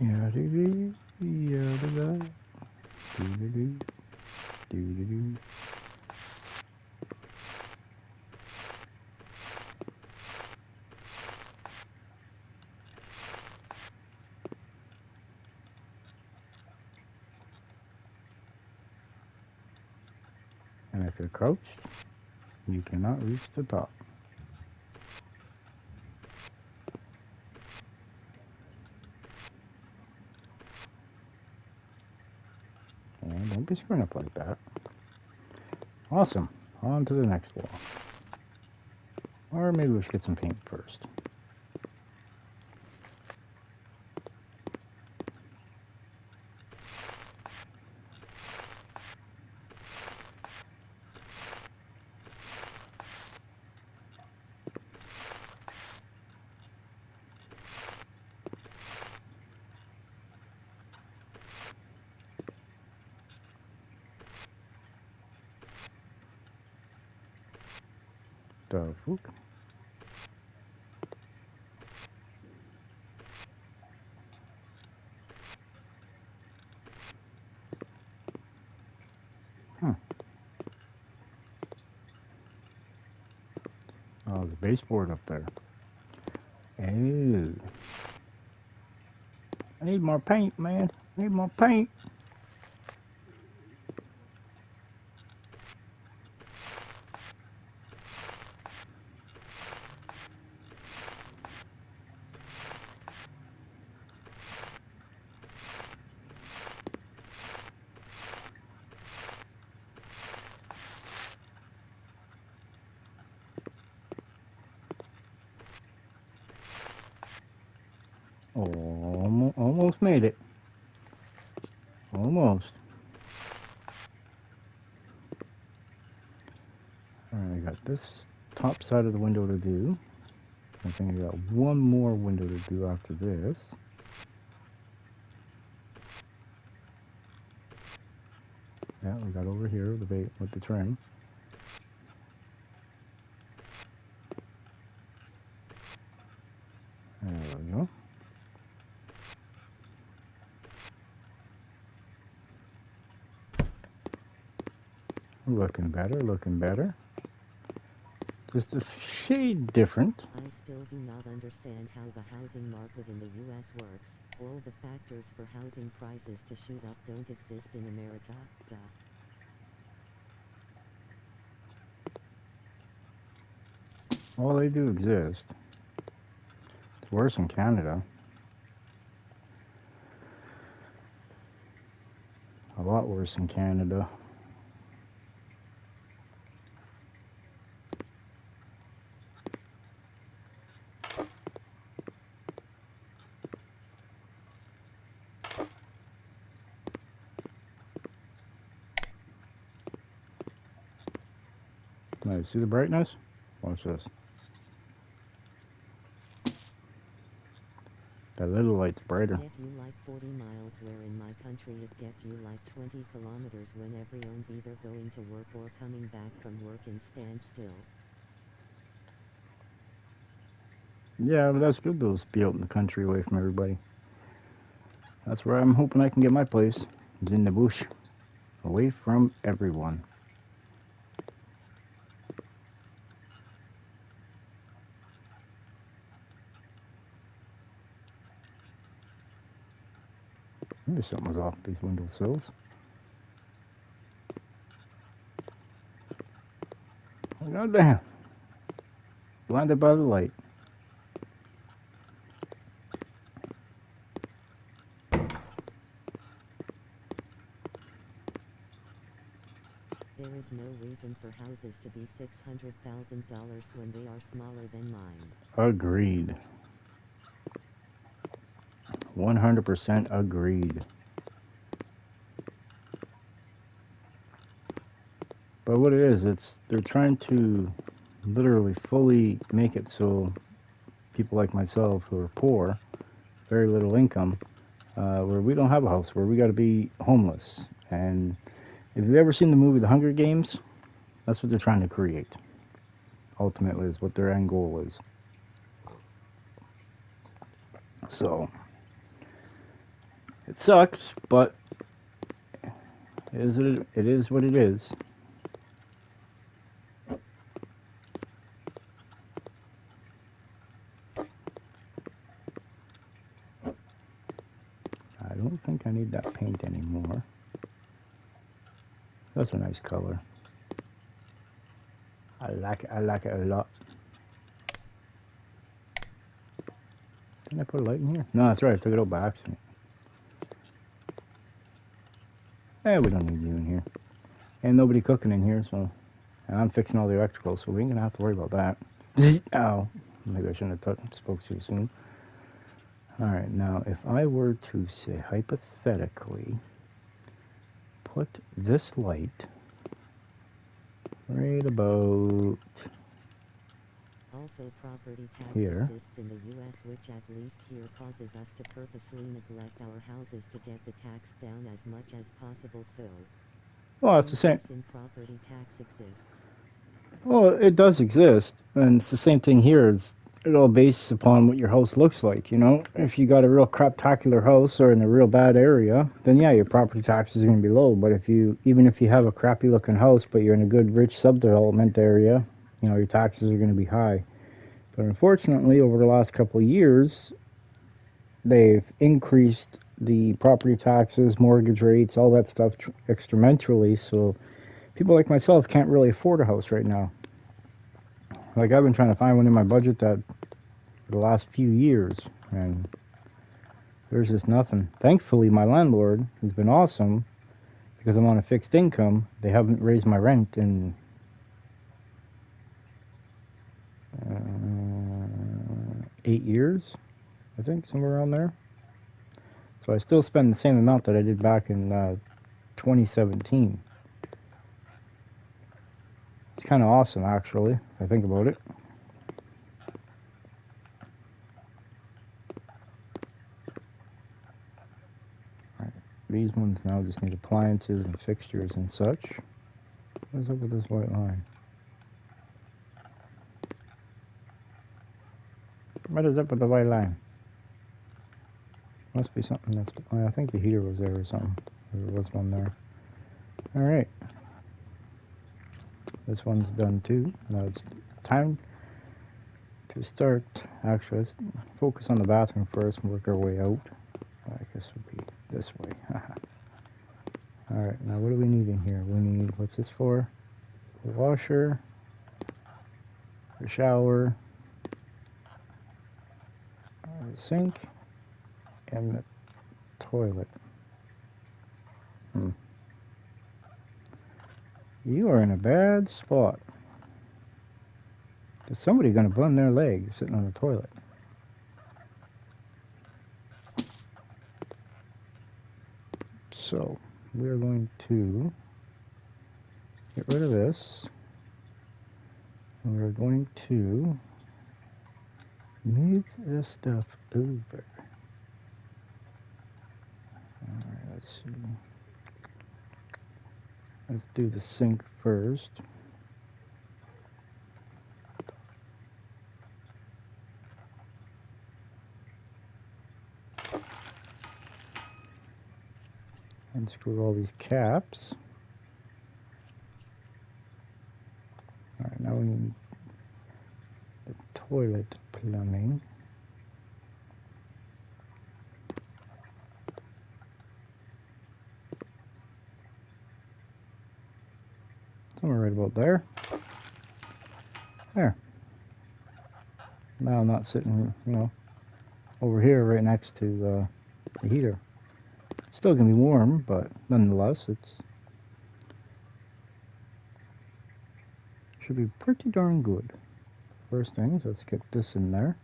Yeah, doo doo, yeah, da da, doo doo doo, doo doo doo. And if you're crouched, you cannot reach the top. And don't be screwing up like that. Awesome. On to the next wall. Or maybe we should get some paint first. The fuck? Huh. Oh, there's a baseboard up there. Oh. I need more paint, man. I need more paint. Oh, almost made it. Almost. Alright, I got this top side of the window to do. I think I got one more window to do after this. Yeah, we got over here with the trim. There we go. Looking better, looking better. Just a shade different. I still do not understand how the housing market in the US works. All the factors for housing prices to shoot up don't exist in America. Well, they do exist. It's worse in Canada. A lot worse in Canada. Now, see the brightness? Watch this. That little light's brighter. Get you like 40 miles, where in my country it gets you like 20 kilometers when everyone's either going to work or coming back from work in standstill. Yeah, but that's good though, to be out in the country away from everybody. That's where I'm hoping I can get my place, is in the bush, away from everyone. Maybe something was off these windowsills. God damn. Blinded by the light. There is no reason for houses to be $600,000 when they are smaller than mine. Agreed. 100% agreed. But what it is, they're trying to literally fully make it so people like myself who are poor, very little income, where we don't have a house, where we got to be homeless. And if you've ever seen the movie The Hunger Games, that's what they're trying to create. Ultimately, is what their end goal is. So it sucks, but it is what it is. I don't think I need that paint anymore. That's a nice color. I like it a lot. Didn't I put a light in here? No, that's right, I took it out by accident. We don't need you in here. And nobody cooking in here, so and I'm fixing all the electrical, so we ain't gonna have to worry about that. Oh, maybe I shouldn't have spoke too soon. Alright, now if I were to say hypothetically put this light right about Also, property tax here. exists in the U.S., which at least here causes us to purposely neglect our houses to get the tax down as much as possible. So, Well, that's the same. increase in property tax exists. Well, it does exist, and it's the same thing here. It all based upon what your house looks like. You know, if you got a real craptacular house or in a real bad area, then yeah, your property tax is going to be low. But even if you have a crappy looking house, but you're in a good rich subdevelopment area, you know, your taxes are going to be high. But unfortunately, over the last couple of years, they've increased the property taxes, mortgage rates, all that stuff exponentially. So people like myself can't really afford a house right now. Like, I've been trying to find one in my budget that for the last few years, and there's just nothing. Thankfully, my landlord has been awesome because I'm on a fixed income. They haven't raised my rent in 8 years, I think, somewhere around there. So I still spend the same amount that I did back in 2017. It's kind of awesome, actually, if I think about it. Right. These ones now just need appliances and fixtures and such. What's up with this white line? What is up with the white line? Must be something that's... I think the heater was there or something. There was one there. Alright. This one's done too. Now it's time to start. Actually, let's focus on the bathroom first and work our way out. I guess it would be this way. Alright, now what do we need in here? We need... What's this for? The washer. The shower. The sink. And the toilet. You are in a bad spot. There's somebody gonna bum their leg sitting on the toilet. So we're going to get rid of this. And we're going to move this stuff over. Alright, let's see. Let's do the sink first. Unscrew all these caps. Alright, now we need the toilet plumbing. Somewhere right about there. There. Now I'm not sitting, over here right next to the heater. Still gonna be warm, but nonetheless, it's should be pretty darn good. First things, let's get this in there.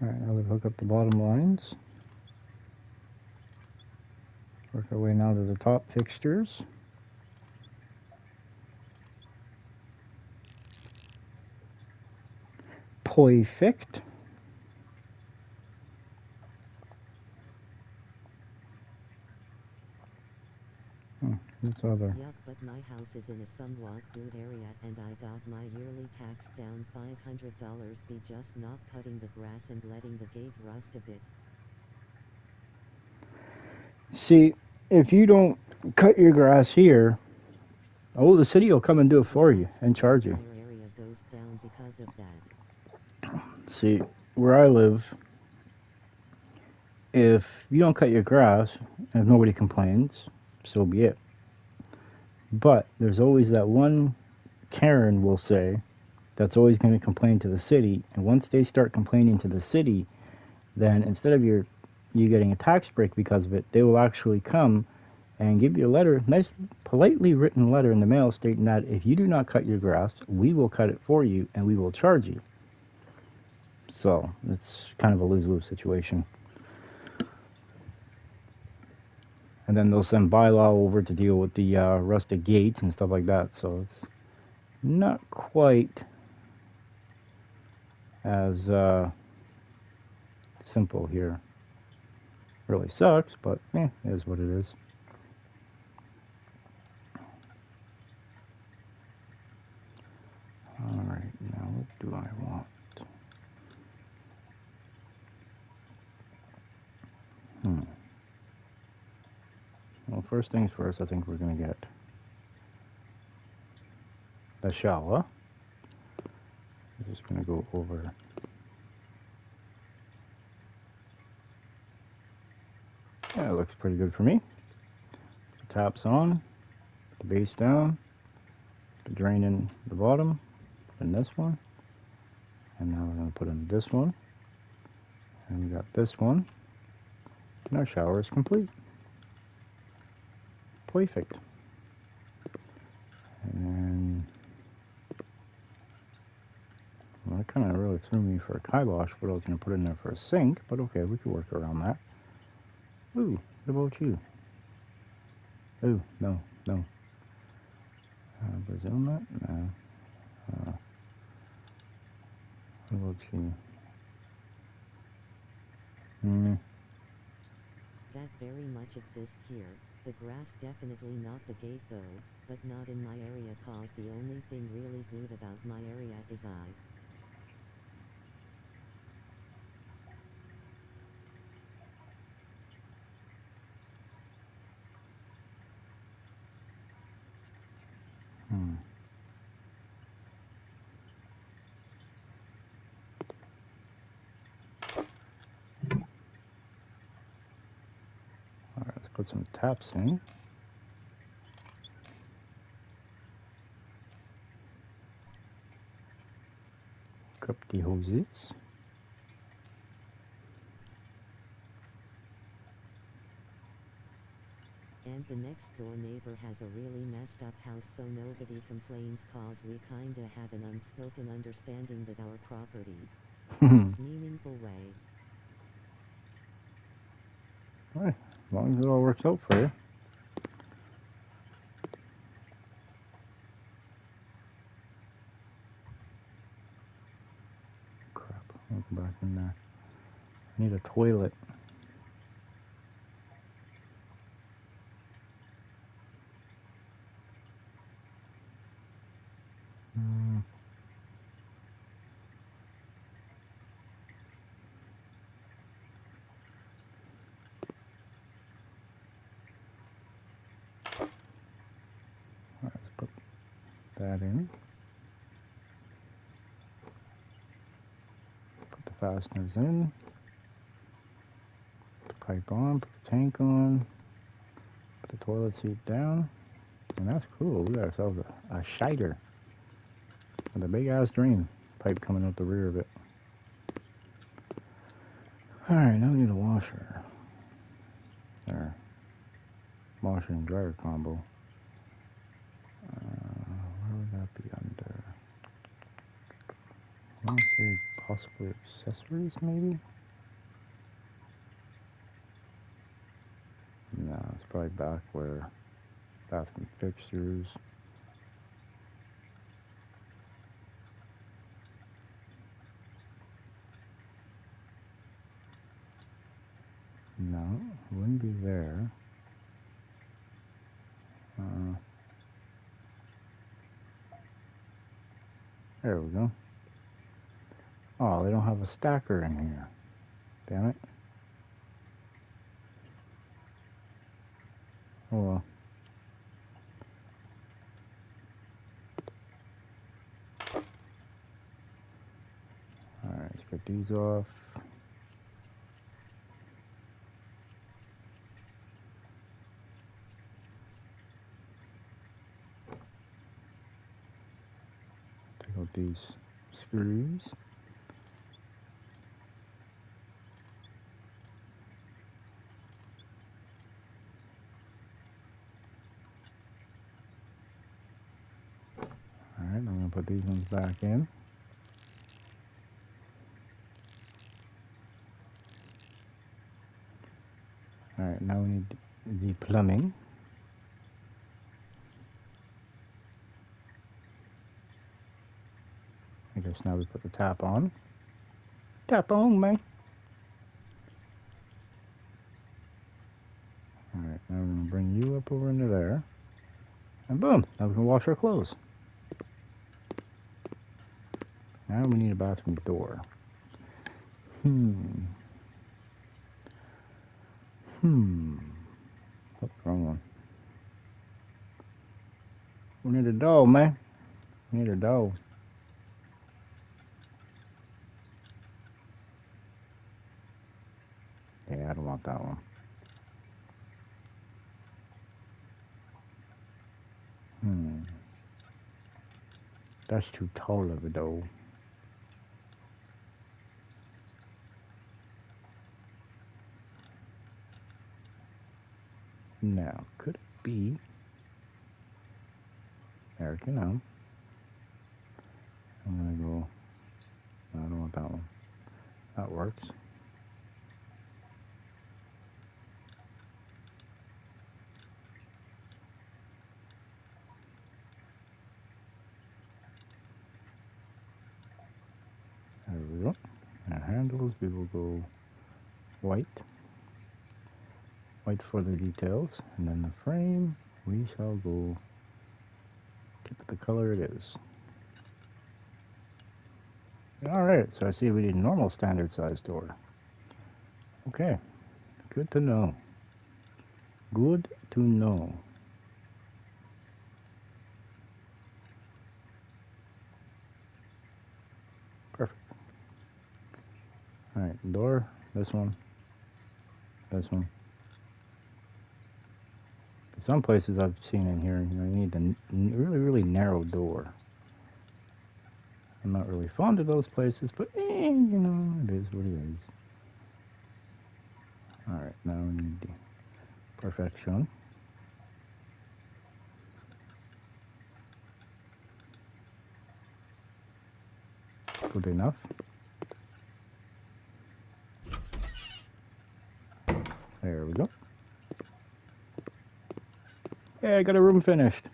Alright, now we hook up the bottom lines. Work our way now to the top fixtures. Perfect. What's other? Yup, but my house is in a somewhat good area and I got my yearly tax down $500 be just not cutting the grass and letting the gate rust a bit. See, if you don't cut your grass here, the city will come and do it for you and charge you. The entire area goes down because of that. See, where I live, if you don't cut your grass, and if nobody complains, so be it. But there's always that one Karen, will say, that's always going to complain to the city. And once they start complaining to the city, then instead of you getting a tax break because of it, they will actually come and give you a letter, nice, politely written letter in the mail stating that if you do not cut your grass, we will cut it for you and we will charge you. So it's kind of a lose-lose situation. And then they'll send bylaw over to deal with the rusted gates and stuff like that. So it's not quite as simple here. Really sucks, but it is what it is. Alright, now what do I want? Well, first things first, I think we're going to get the shower. I'm just going to go over. Yeah, it looks pretty good for me. The tap's on, the base down, the drain in the bottom, and this one. And now we're going to put in this one. And we got this one. And our shower is complete. Perfect. And well, that kind of really threw me for a kibosh what I was going to put in there for a sink, but okay, we could work around that. Ooh, what about you? Ooh, no. Brazil nut? No. What about you? That very much exists here. The grass definitely not the gate though, but not in my area cause the only thing really good about my area is I. Alright, let's put some taps in. Hook up the hoses. And the next door neighbor has a really messed up house, so nobody complains, cause we kinda have an unspoken understanding that our property meaningful way. Right, as long as it all works out for you. Crap, I'll go back in there. I need a toilet. Mm. Let's put that in. Put the fasteners in. Put the pipe on. Put the tank on. Put the toilet seat down. And that's cool. We got ourselves a shiter with a big ass drain pipe coming out the rear of it. Alright, now we need a washer. There. Washer and dryer combo. Where would that be under? I want to say possibly accessories, maybe? No, it's probably back where bathroom fixtures. No, it wouldn't be there. There we go. Oh, they don't have a stacker in here. Damn it. Oh well. Alright, let's get these off. Take out these screws. Alright, I'm going to put these ones back in. Alright, now we need the plumbing. I guess now we put the tap on. Tap on, man. Alright, now we're going to bring you up over into there. And boom, now we can wash our clothes. Now we need a bathroom door. Oh, wrong one. We need a door, man. We need a door. Yeah, I don't want that one. That's too tall of a door. Now, could it be? Eric, you know. I'm gonna go. No, I don't want that one. That works. There we go. And handles, we will go white. White for the details. And then the frame, we shall go keep it the color it is. Alright, so I see we need a normal standard size door. Okay, good to know. Good to know. Perfect. Alright, door, this one, this one. Some places I've seen in here, you need the really, really narrow door. I'm not really fond of those places, but it is what it is. Alright, now we need the perfection. Good enough. There we go. Hey, I got a room finished.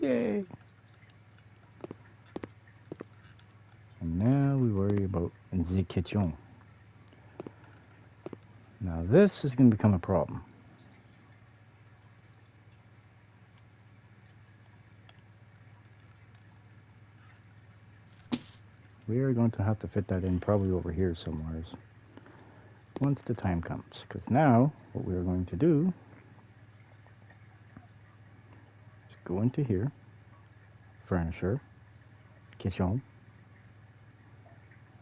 Yay! And now we worry about the kitchen. Now this is going to become a problem. We are going to have to fit that in probably over here somewhere once the time comes. Because now what we are going to do is go into here, furniture, kitchen,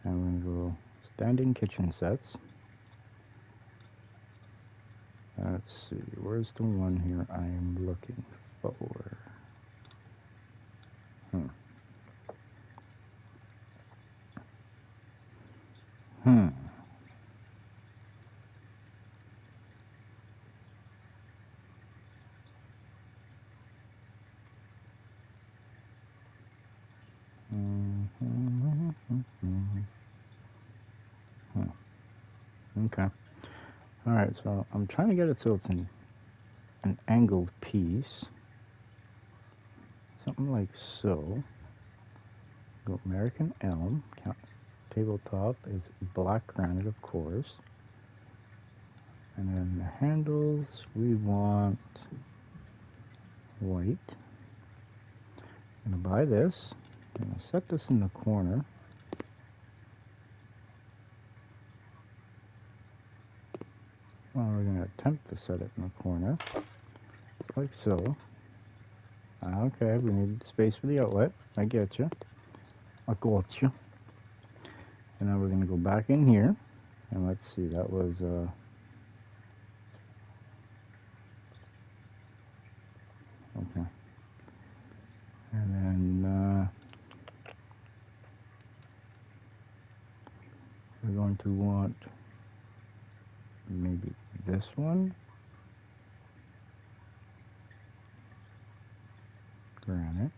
and we're going to go standing kitchen sets. Let's see, where's the one here I'm looking for? Hmm. Hmm. Okay. Alright, so I'm trying to get it so it's an angled piece. Something like so. Go American elm. Tabletop is black granite, of course. And then the handles, we want white. I'm going to buy this. I'm going to set this in the corner. Well, we're going to attempt to set it in the corner. Like so. Okay, we need space for the outlet. I get you. I got you. And now we're going to go back in here. And let's see, that was... okay. And then we're going to want maybe this one. Granite.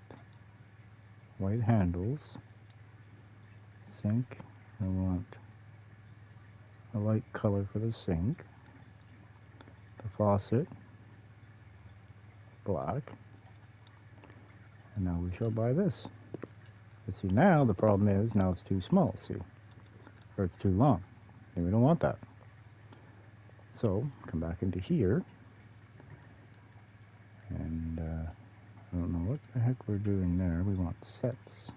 White handles. Sink. I want a light color for the sink. The faucet. Black. And now we shall buy this. But see, now the problem is, now it's too small, see? Or it's too long. And we don't want that. So, come back into here. And I don't know what the heck we're doing there. We want sets.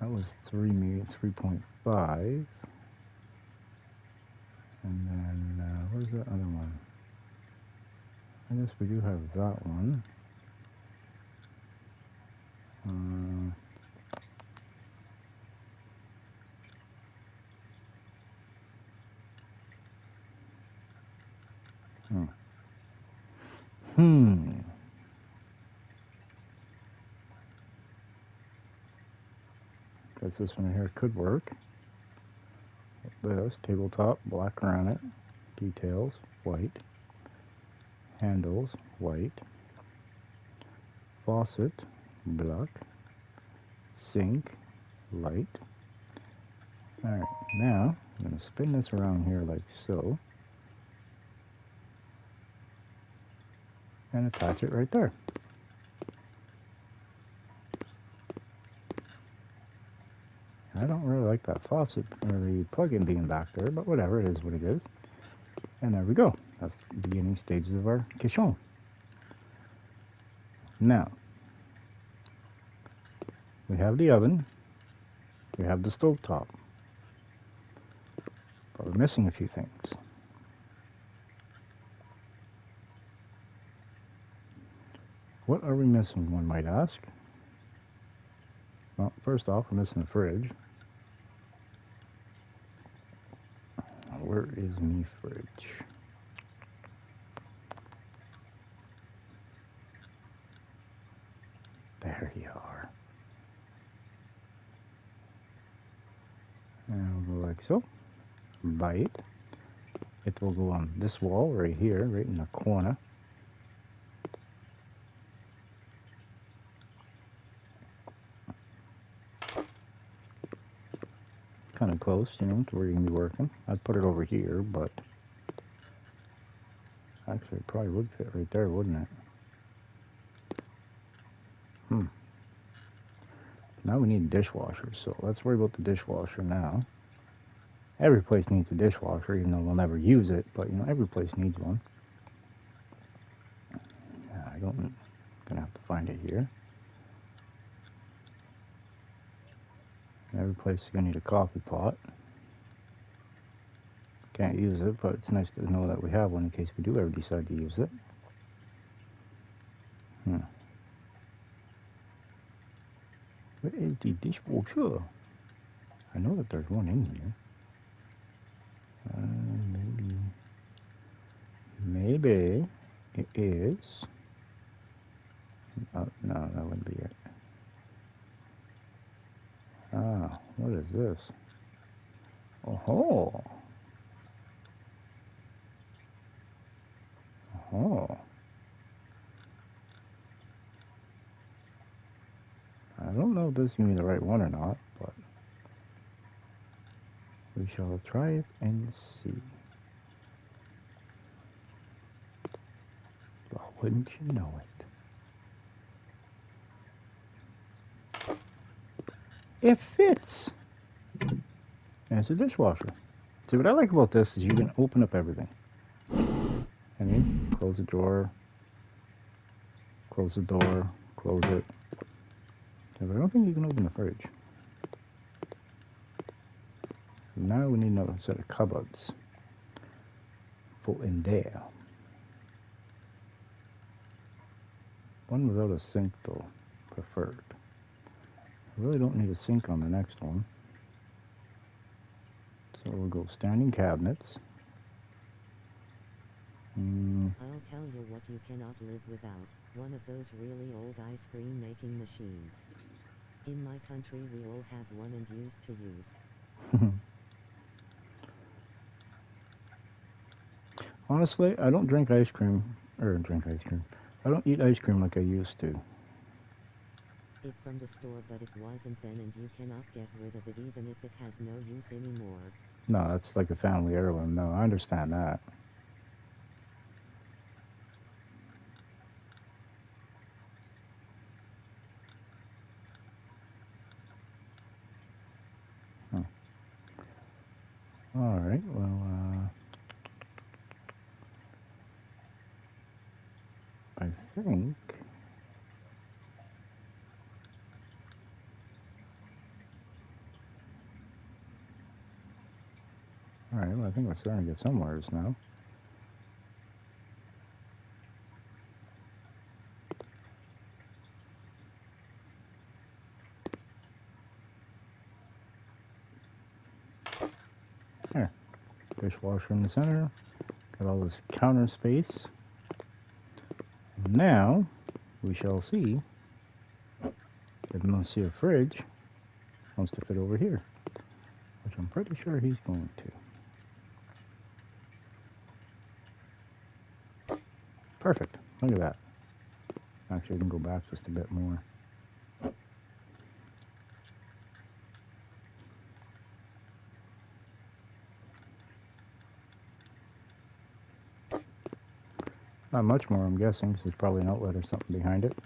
That was 3.5. And then, where's the other one? I guess we do have that one. Guess this one here could work. This, tabletop, black granite, details, white, handles, white, faucet, black, sink, light. Alright, now I'm going to spin this around here like so, and attach it right there. I don't really like that faucet or the plug-in being back there, but whatever, it is what it is. And there we go. That's the beginning stages of our kitchen. Now, we have the oven, we have the stove top, but we're missing a few things. What are we missing, one might ask? Well, first off, we're missing the fridge. Where is me fridge? There you are. And we'll go like so. Buy it. It will go on this wall right here, right in the corner. close, you know, to where you're going to be working. I'd put it over here, but actually it probably would fit right there, wouldn't it? Now we need a dishwasher, so let's worry about the dishwasher now. Every place needs a dishwasher, even though we'll never use it, but, you know, every place needs one. I'm gonna have to find it here. Every place is gonna need a coffee pot. Can't use it, but it's nice to know that we have one in case we do ever decide to use it. Where is the dishwasher? I know that there's one in here. Maybe it is. Oh, no, that wouldn't be it. Ah, what is this? Oh, oh. I don't know if this is going to be the right one or not, but we shall try it and see. Well, wouldn't you know it? It fits! And it's a dishwasher. See, what I like about this is you can open up everything. I mean, close the drawer, close the door, close it. But I don't think you can open the fridge. Now we need another set of cupboards. Put in there. One without a sink though, preferred. I really don't need a sink on the next one. So we'll go standing cabinets. I'll tell you what you cannot live without, one of those really old ice cream making machines. In my country we all have one and used to use. Honestly, I don't drink ice cream. I don't eat ice cream like I used to. It from the store, but it wasn't then, and you cannot get rid of it even if it has no use anymore. No, that's like a family heirloom. No, I understand that. All right, well, I think... All right, well, I think we're starting to get somewhere now. There, dishwasher in the center. Got all this counter space. Now, we shall see if Monsieur Fridge wants to fit over here, which I'm pretty sure he's going to. Perfect. Look at that. Actually, I can go back just a bit more. Not much more, I'm guessing, because there's probably an outlet or something behind it.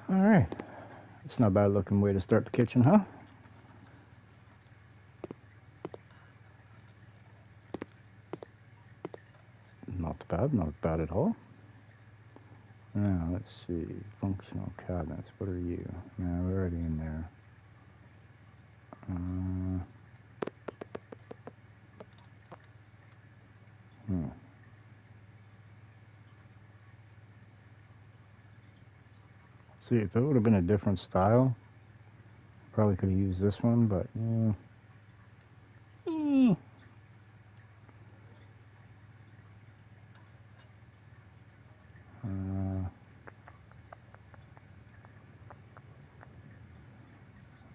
All right. It's not a bad looking way to start the kitchen, huh? Not bad at all. Now, let's see. Functional cabinets. What are you? Now, we're already in there. See, if it would have been a different style, probably could have used this one, but yeah.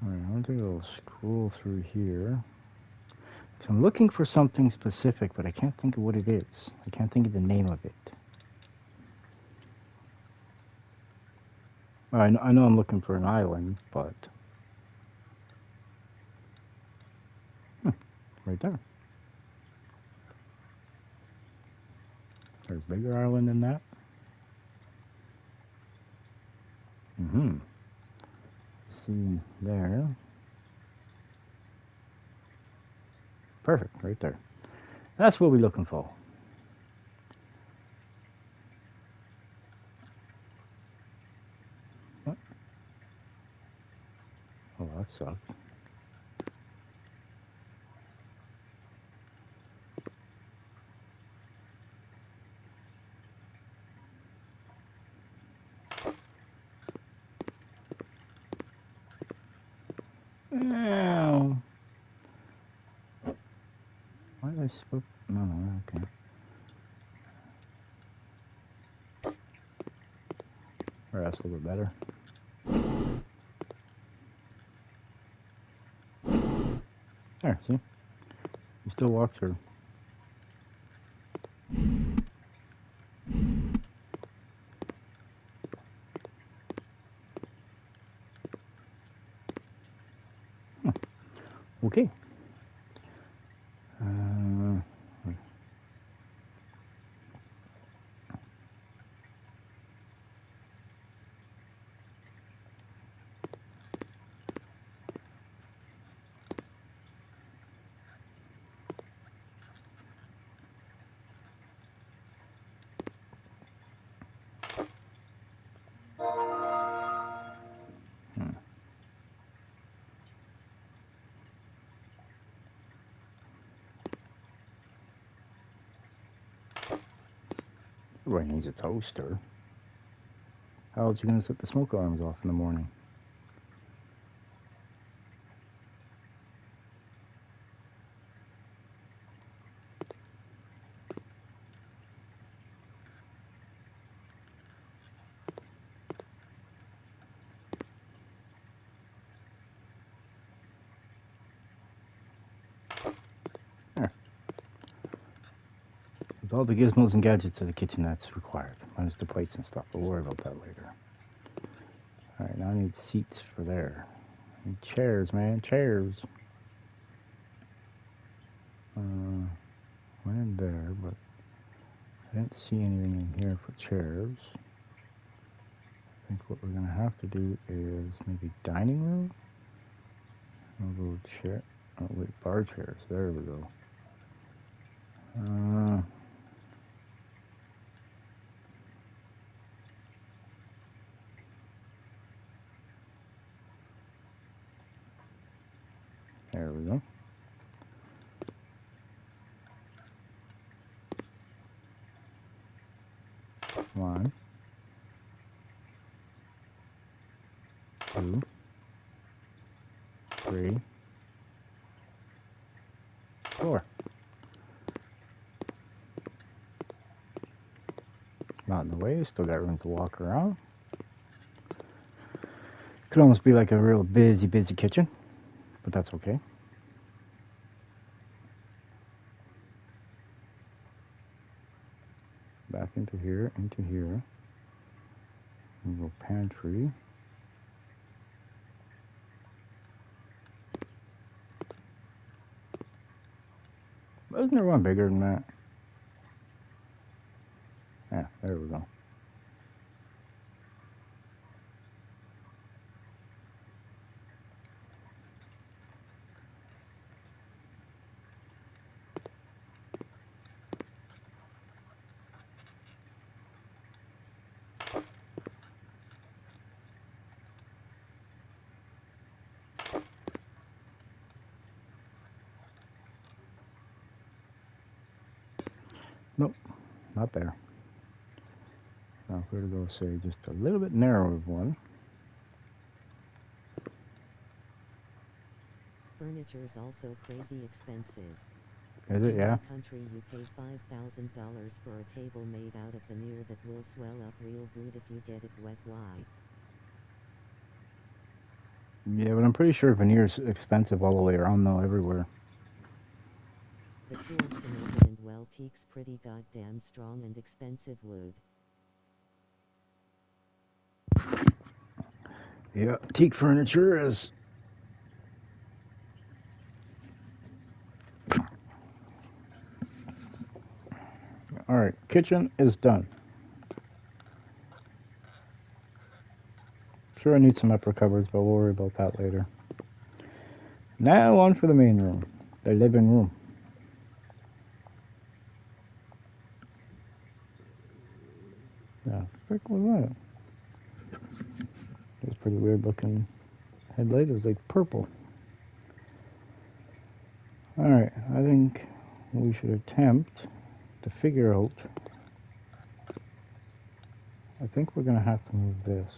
Alright, I want to go scroll through here. So I'm looking for something specific, but I can't think of what it is. I can't think of the name of it. I know I'm looking for an island, but right there. There's a bigger island than that. Mm-hmm. See there. Perfect, right there. That's what we're looking for. What? Oh, that sucks. Ow. Why did I swoop? No, okay. Or that's a little bit better. There, see? You still walk through. Okay. Uh, everybody needs a toaster. How else are you going to set the smoke alarms off in the morning? There. With all the gizmos and gadgets of the kitchen, that's required. Minus the plates and stuff. We'll worry about that later. Alright, now I need seats for there. I need chairs, man. Chairs. Went in there, but I didn't see anything in here for chairs. I think what we're going to have to do is maybe dining room? A little chair. Oh, wait, bar chairs. There we go. There we go. One, two, three, four. Not in the way. Still got room to walk around. Could almost be like a real busy kitchen, but that's okay. Back into here, little pantry. Wasn't there one bigger than that? Yeah, there we go. Nope, not there. Now if we were to go say just a little bit narrower one. Furniture is also crazy expensive. Is it? In Yeah. my country you pay $5,000 for a table made out of veneer that will swell up real good if you get it wet. Why? Yeah, but I'm pretty sure veneer's expensive all the way around though, everywhere. The tools to make it and well teak's pretty goddamn strong and expensive wood. Yeah, teak furniture is Alright, kitchen is done. Sure, I need some upper cupboards, but we'll worry about that later. Now on for the main room, the living room. Yeah, frick was that? It was pretty weird looking headlight. It was like purple. Alright, I think we should attempt to figure out. I think we're going to have to move this.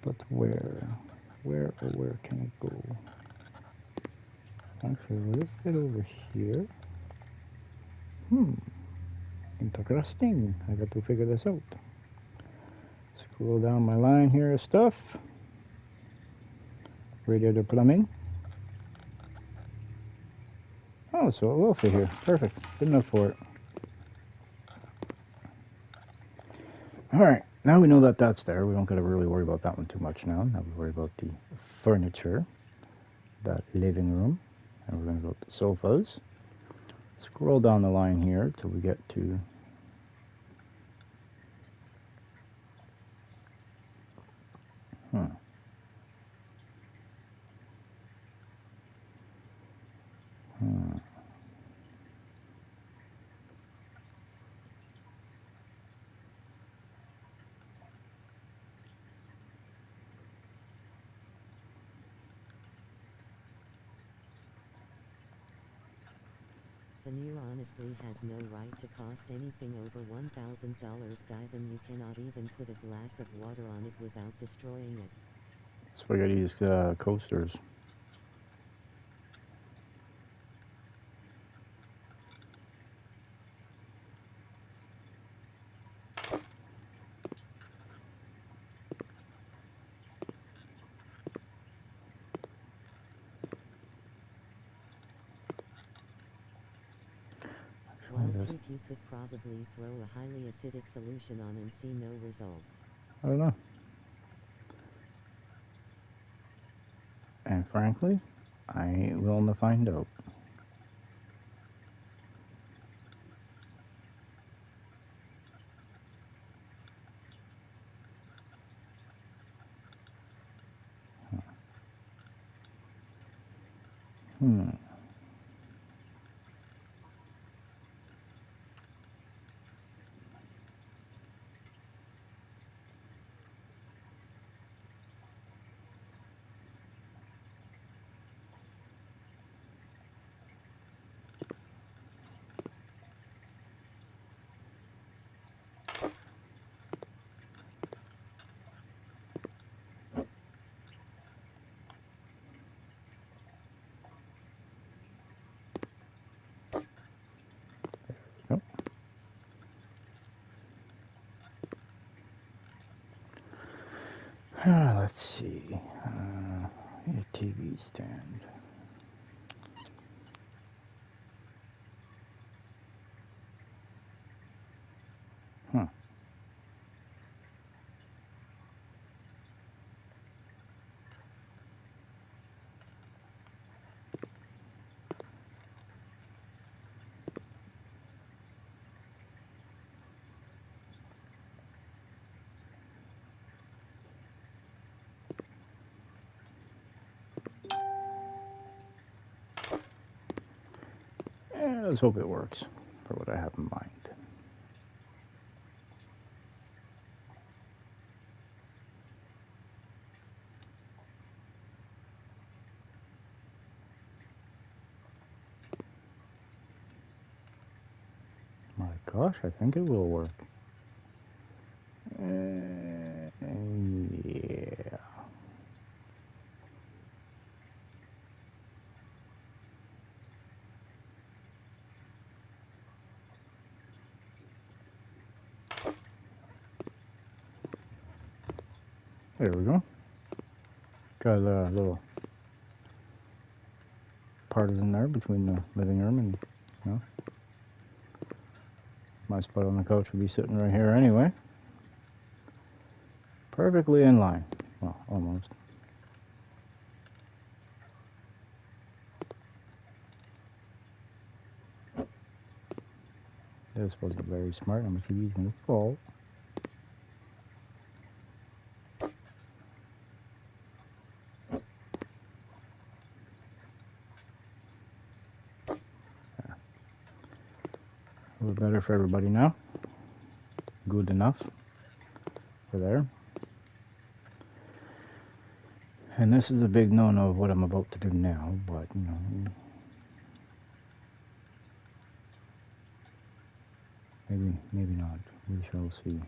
But where? Where, oh, where can it go? Actually, will it fit over here? Interesting. I got to figure this out. Scroll down my line here of stuff. Radiator plumbing. Oh, so it will fit here. Perfect. Good enough for it. Alright, now we know that that's there. We don't got to really worry about that one too much now. Now we worry about the furniture, that living room, and we're going to go with the sofas. Scroll down the line here till we get to Veneer honestly has no right to cost anything over $1,000, Guyvan. You cannot even put a glass of water on it without destroying it. So we got to use coasters. Well, Tip, you could probably throw a highly acidic solution on and see no results. I don't know. And frankly, I ain't willing to find out. Nope. Let's see. A TV stand. Huh. Let's hope it works for what I have in mind. My gosh, I think it will work. Yeah. There we go. Got a little partition there between the living room and, you know, my spot on the couch would be sitting right here anyway. Perfectly in line. Well, almost. This wasn't very smart. I'm afraid he's going to fall. A little better for everybody now. Good enough for there. And this is a big no-no of what I'm about to do now, but, you know, maybe not. We shall see.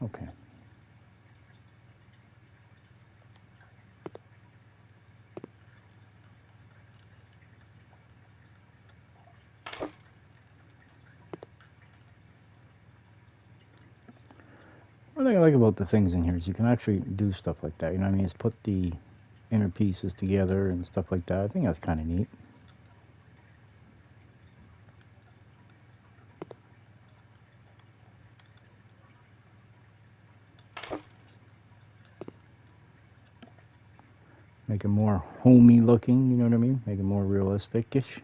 Okay. One thing I like about the things in here is you can actually do stuff like that. You know what I mean? It's put the inner pieces together and stuff like that. I think that's kind of neat. Make it more homey looking, you know what I mean? Make it more realistic-ish.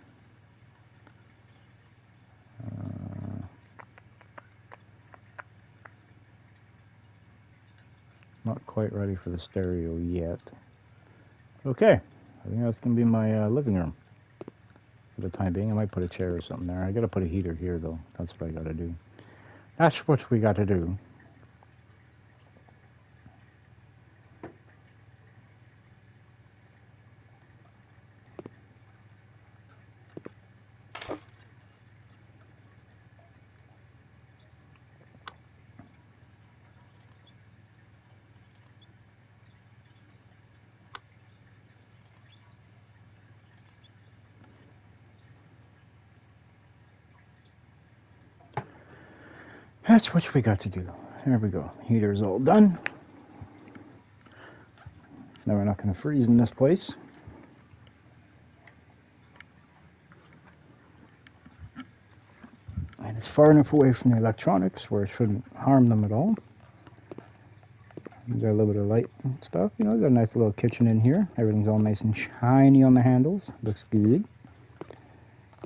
Not quite ready for the stereo yet. Okay, I think that's going to be my living room for the time being. I might put a chair or something there. I got to put a heater here, though. That's what I got to do. That's what we got to do. That's what we got to do. There we go. Heater's all done. Now we're not going to freeze in this place. And it's far enough away from the electronics where it shouldn't harm them at all. Got a little bit of light and stuff. You know, got a nice little kitchen in here. Everything's all nice and shiny on the handles. Looks good.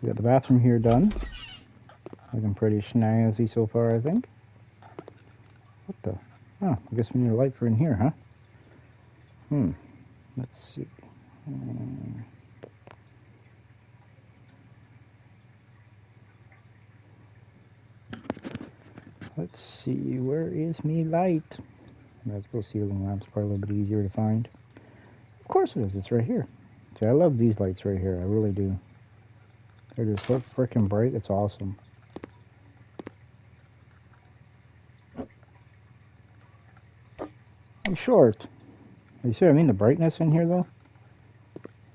We got the bathroom here done. Looking pretty snazzy so far, I think. What the? Oh, I guess we need a light for in here, huh? Let's see. Let's see. Where is me light? Let's go ceiling lamps. Probably a little bit easier to find. Of course it is. It's right here. See, I love these lights right here. I really do. They're just so freaking bright. It's awesome. I'm short. You see what I mean? The brightness in here, though?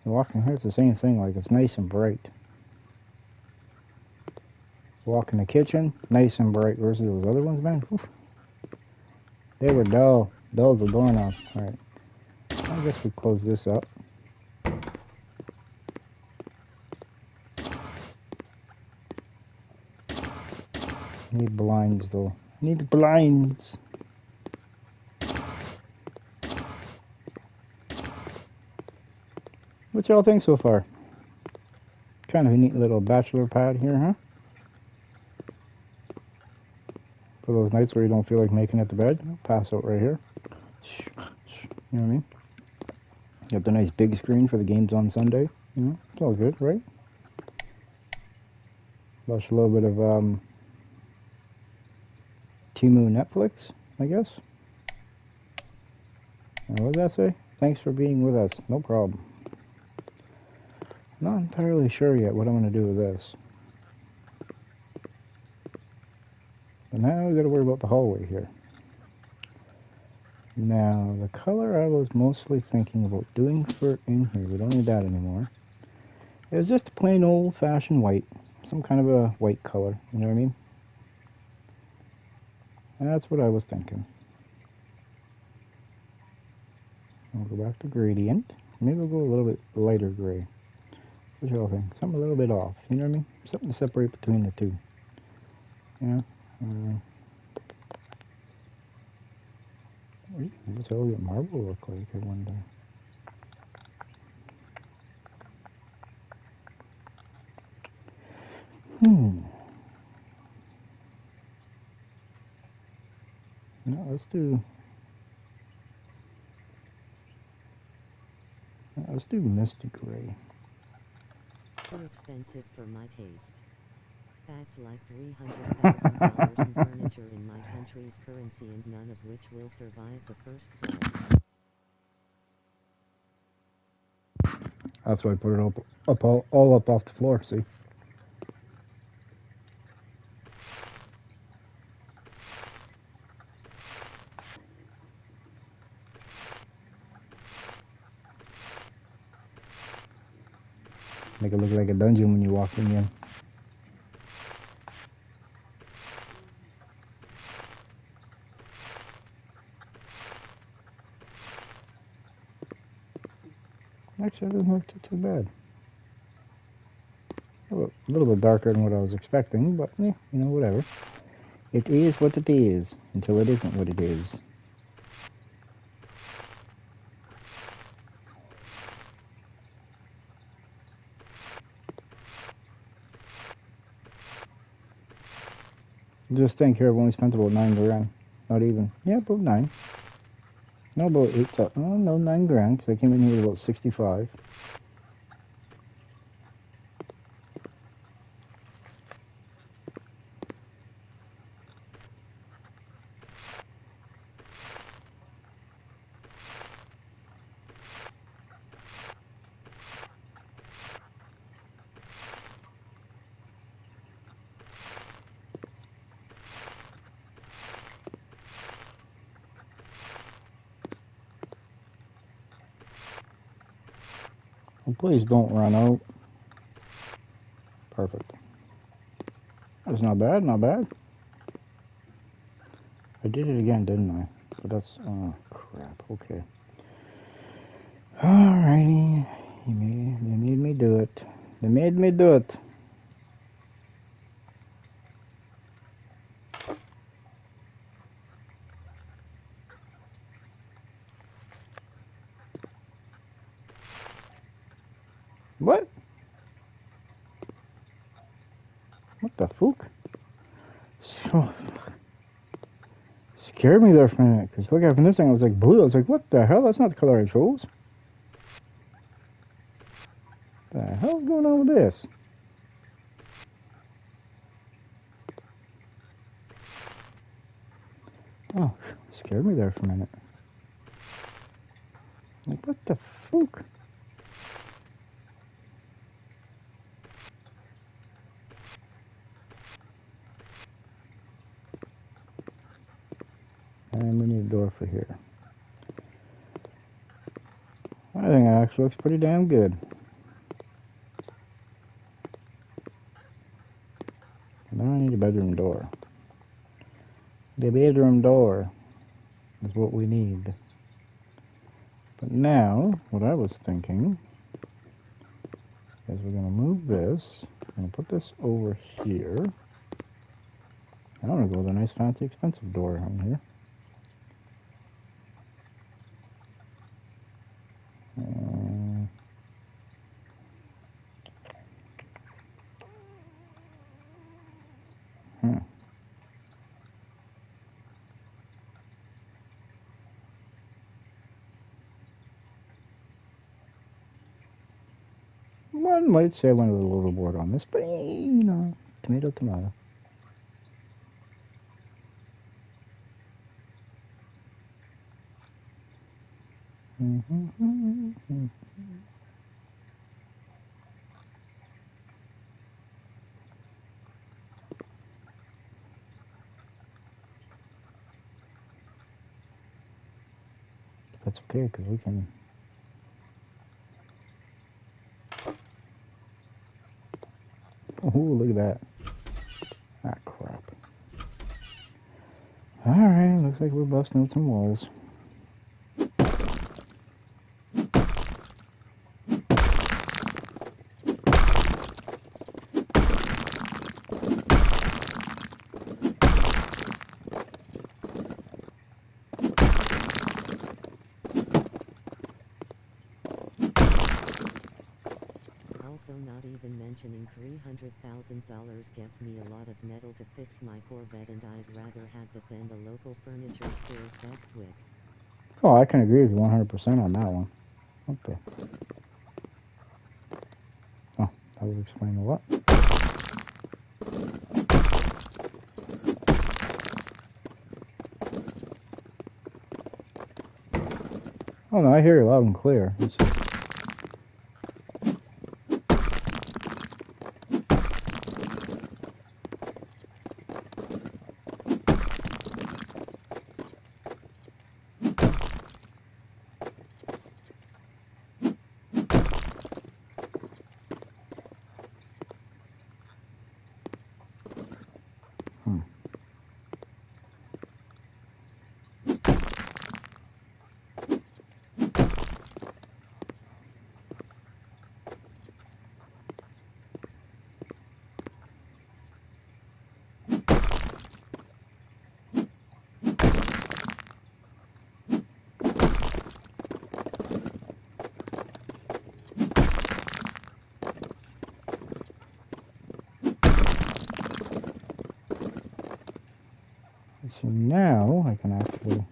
You walk in here, it's the same thing. Like, it's nice and bright. Walk in the kitchen, nice and bright. Versus those other ones, man. Oof. They were dull. Dull as a doorknob. Alright. I guess we close this up. Need blinds, though. Need the blinds. What y'all think so far? Kind of a neat little bachelor pad here, huh? For those nights where you don't feel like making it to bed, pass out right here. You know what I mean? Got the nice big screen for the games on Sunday. You know, it's all good, right? Watch a little bit of Timu Netflix, I guess. And what does that say? Thanks for being with us. No problem. Not entirely sure yet what I'm going to do with this. But now we got to worry about the hallway here. Now, the color I was mostly thinking about doing for in here, we don't need that anymore. It was just a plain old-fashioned white. Some kind of a white color, you know what I mean? That's what I was thinking. I'll go back to gradient. Maybe we'll go a little bit lighter gray. What y'all think? Something a little bit off. You know what I mean? Something to separate between the two. Yeah. What's all that marble look like? I wonder. Hmm. No, let's do misty gray. Too expensive for my taste. That's like $300,000 in furniture in my country's currency and none of which will survive the first flood. That's why I put it up all up off the floor. See. Make it look like a dungeon when you walk in. Actually, it doesn't look too bad. A little bit darker than what I was expecting, but yeah, you know, whatever. It is what it is until it isn't what it is. Just think here, I've only spent about 9 grand. Not even. Yeah, about 9. No, about 8. Oh, no, 9 grand, because I came in here with about 65. Well, please don't run out. Perfect. That's not bad, not bad. I did it again, didn't I? But that's, oh, crap. Okay. Alrighty. They made me do it. They made me do it. What? What the fuck? So, scared me there for a minute. Because look, from this thing, I was like blue. I was like, what the hell? That's not the color I chose. What the hell's going on with this? Oh, scared me there for a minute. Like, what the fuck? And we need a door for here. I think it actually looks pretty damn good. And now I need a bedroom door. The bedroom door is what we need. But now, what I was thinking is we're going to move this. I'm going to put this over here. I want to go with a nice, fancy, expensive door on here. Hmm. One might say I went a little overboard on this, but you know, tomato, tomato. That's okay, because we can. Oh, look at that. Ah, crap. Alright, looks like we're busting out some walls. Also, not even mentioning $300,000 gets me a lot of metal to fix my Corvette, and I'd rather have that than the local furniture store's Bestwick. Oh, I can agree with you 100% on that one. What the? Oh, that would explain a lot. Oh no, I hear you loud and clear. It's just... So now I can actually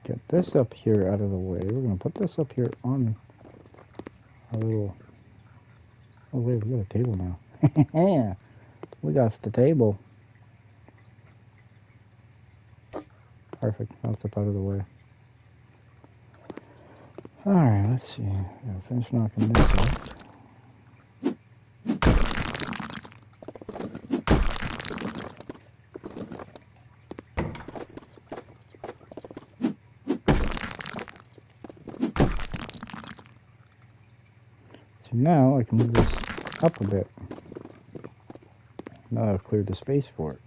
get this up here out of the way. We're going to put this up here on a little... Oh wait, we got a table now. Yeah, we got the table. Perfect, now it's up out of the way. Alright, let's see. Gotta finish knocking this out. So now I can move this up a bit. Now I've cleared the space for it.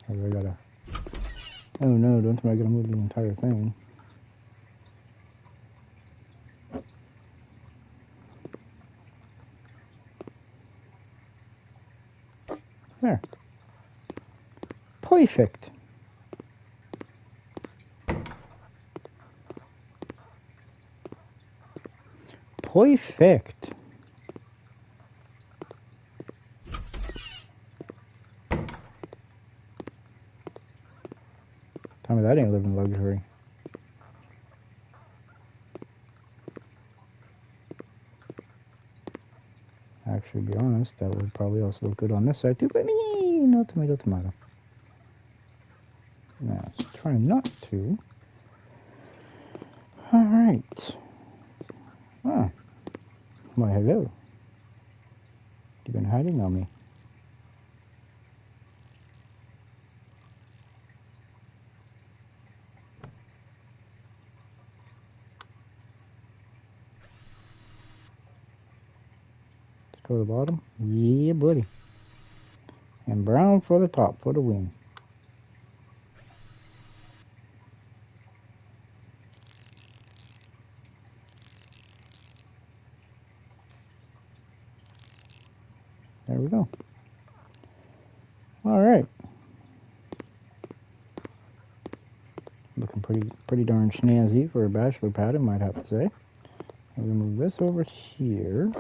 I gotta... Oh no, don't think I gotta move the entire thing. There. Perfect. Perfect. Tell me that ain't living luxury. Actually, to be honest, that would probably also look good on this side too, but no tomato, tomato. Now, let's try not to. Alright. Ah. Why, hello. You've been hiding on me. Let's go to the bottom. Yeah, buddy. And brown for the top, for the win. There we go. Alright. Looking pretty darn snazzy for a bachelor pad, I might have to say. I'm gonna move this over here.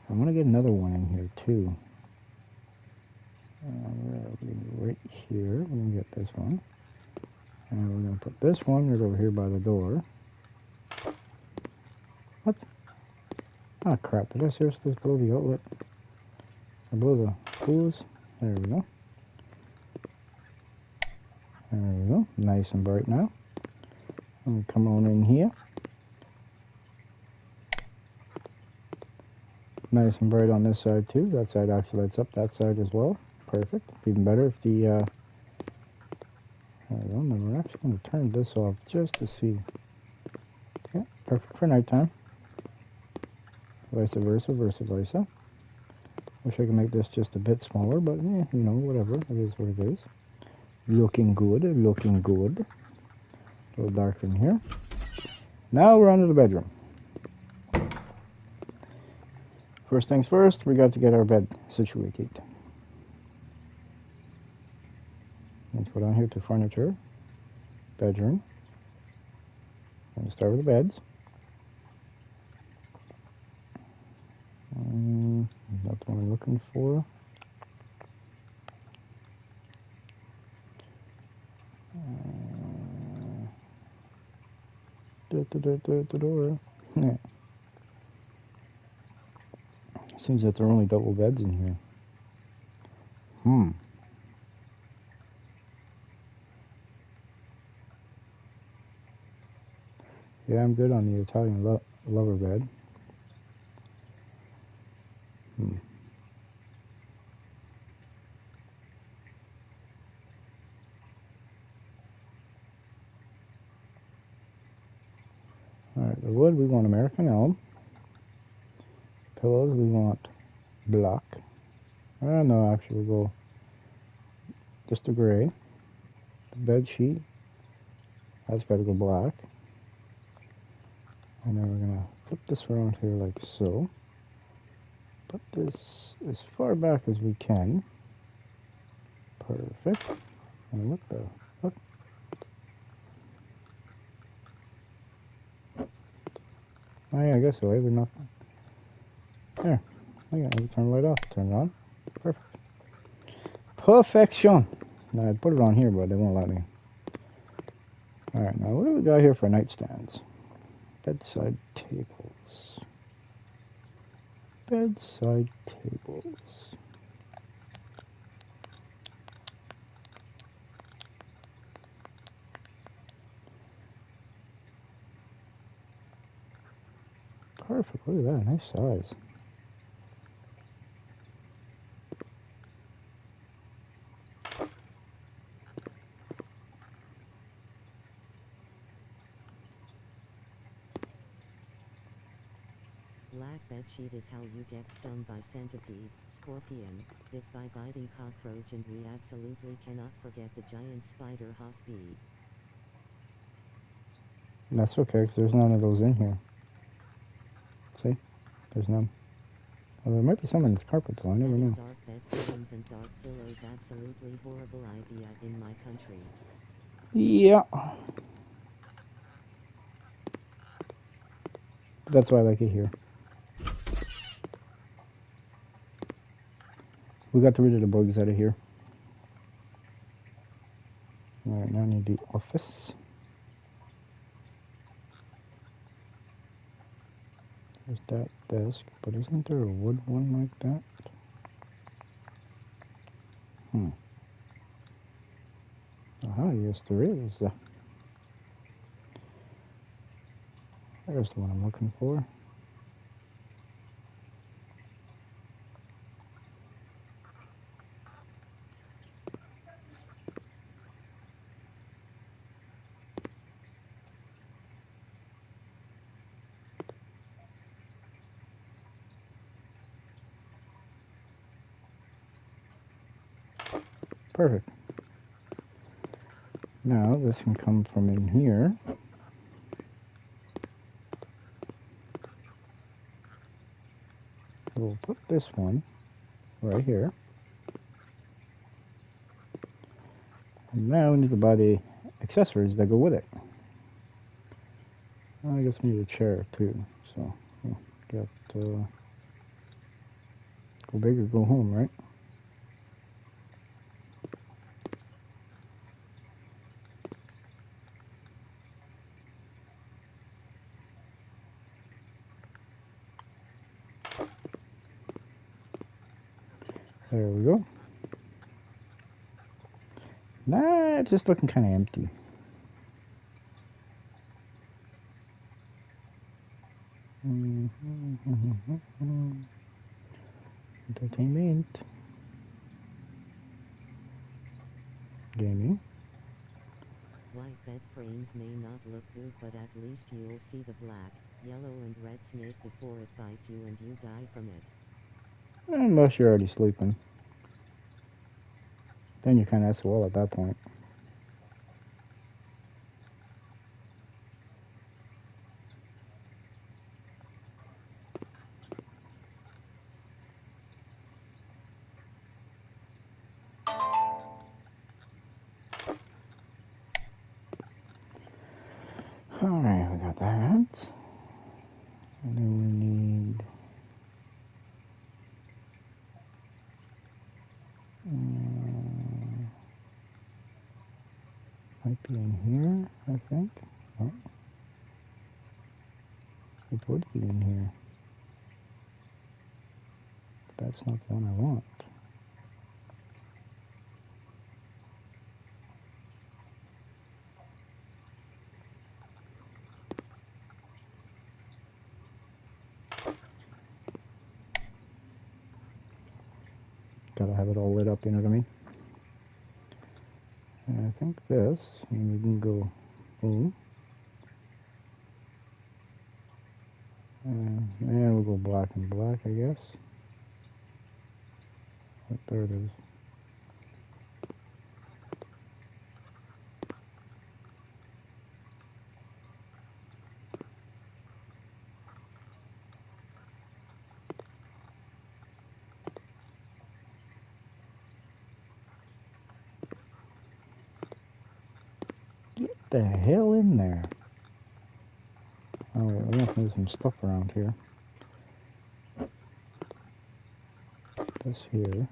I'm gonna get another one in here too. Right here, we're gonna get this one. And we're gonna put this one right over here by the door. What? Ah, crap. Did I seriously blow the outlet? I blow the hose? There we go. There we go. Nice and bright now. I'm gonna come on in here. Nice and bright on this side too. That side actually lights up that side as well. Perfect. Even better if the there we go. And then we're actually going to turn this off just to see. Yeah, perfect for nighttime. Vice versa, versa versa. Wish I could make this just a bit smaller, but you know, whatever. It is what it is. Looking good, looking good. A little dark in here. Now we're on to the bedroom. First things first, we got to get our bed situated. Let's go down here to furniture, bedroom. gonna start with the beds. Not the one I'm looking for. The door. Yeah. Seems that there are only double beds in here. Yeah, I'm good on the Italian lover bed. Alright, the wood we want American elm. Pillows we want black. No, actually we'll go just a gray. The bed sheet, that's got to go black. And then we're going to flip this around here like so. Put this as far back as we can. Perfect. And what the fuck? Oh yeah, I guess so. We're not. There. Okay, we turn the light off. Turn it on. Perfect. Perfection. Now I'd put it on here, but it won't let me. Alright, now what do we got here for nightstands? Bedside tables. Bedside tables. Perfect. Look at that. Nice size. Black bedsheet is how you get stung by centipede, scorpion, bit by biting cockroach, and we absolutely cannot forget the giant spider housefly. That's okay, because there's none of those in here. See? There's none. Well, there might be some in this carpet, though. I never Having know. dark bed frames and dark pillows absolutely horrible idea in my country. Yeah. That's why I like it here. We got rid of the bugs out of here. Alright, now I need the office. There's that desk, but isn't there a wood one like that? Aha, yes there is. There's the one I'm looking for. Perfect. Now this can come from in here. We'll put this one right here. And now we need to buy the accessories that go with it. I guess we need a chair too. So we'll get go big or go home, right? There we go. Nah, it's just looking kind of empty. Entertainment. Gaming. White bed frames may not look good, but at least you'll see the black, yellow and red snake before it bites you and you die from it. Unless you're already sleeping. Then you're kind of SOL at that point. Alright, we got that. And then we need... might be in here, I think. Oh, it would be in here. But that's not the one I want. Gotta have it all lit up, you know what I mean? And I think this, and we can go boom. And we'll go black and black, I guess. But there it is. Get the hell in there. Oh wait, we have to move some stuff around here. This here.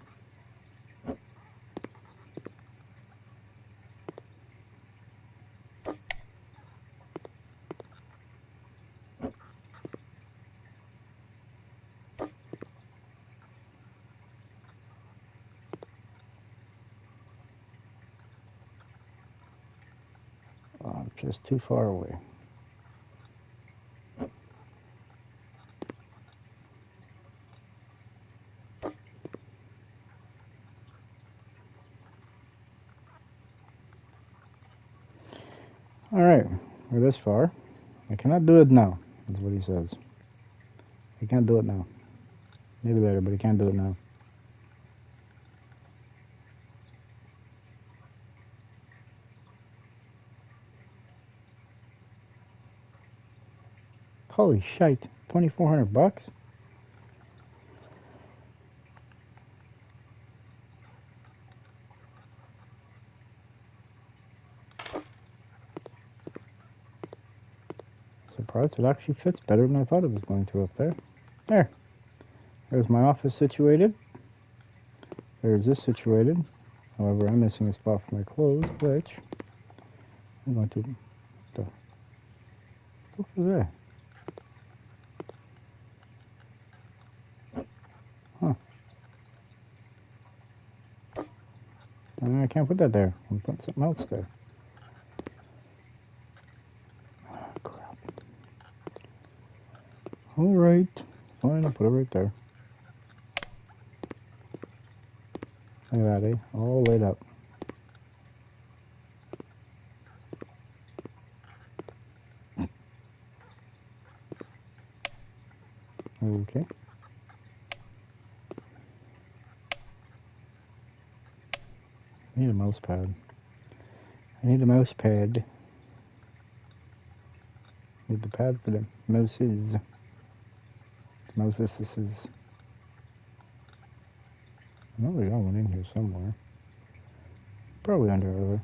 Oh, just too far away. Alright, we're this far. I cannot do it now, that's what he says. He can't do it now. Maybe later, but he can't do it now. Holy shite, 2,400 bucks? Surprised it actually fits better than I thought it was going to up there. There. There's my office situated. There's this situated. However, I'm missing a spot for my clothes, which I'm going to... What the fuck is that? Huh. I can't put that there. I'm putting something else there. Oh, crap. Alright. Fine, I'll put it right there. Look at that, eh? All lit up. Okay. I need a mouse pad. I need a mouse pad. Need the pad for the mouses. Mouses. I know we got one in here somewhere. Probably under there.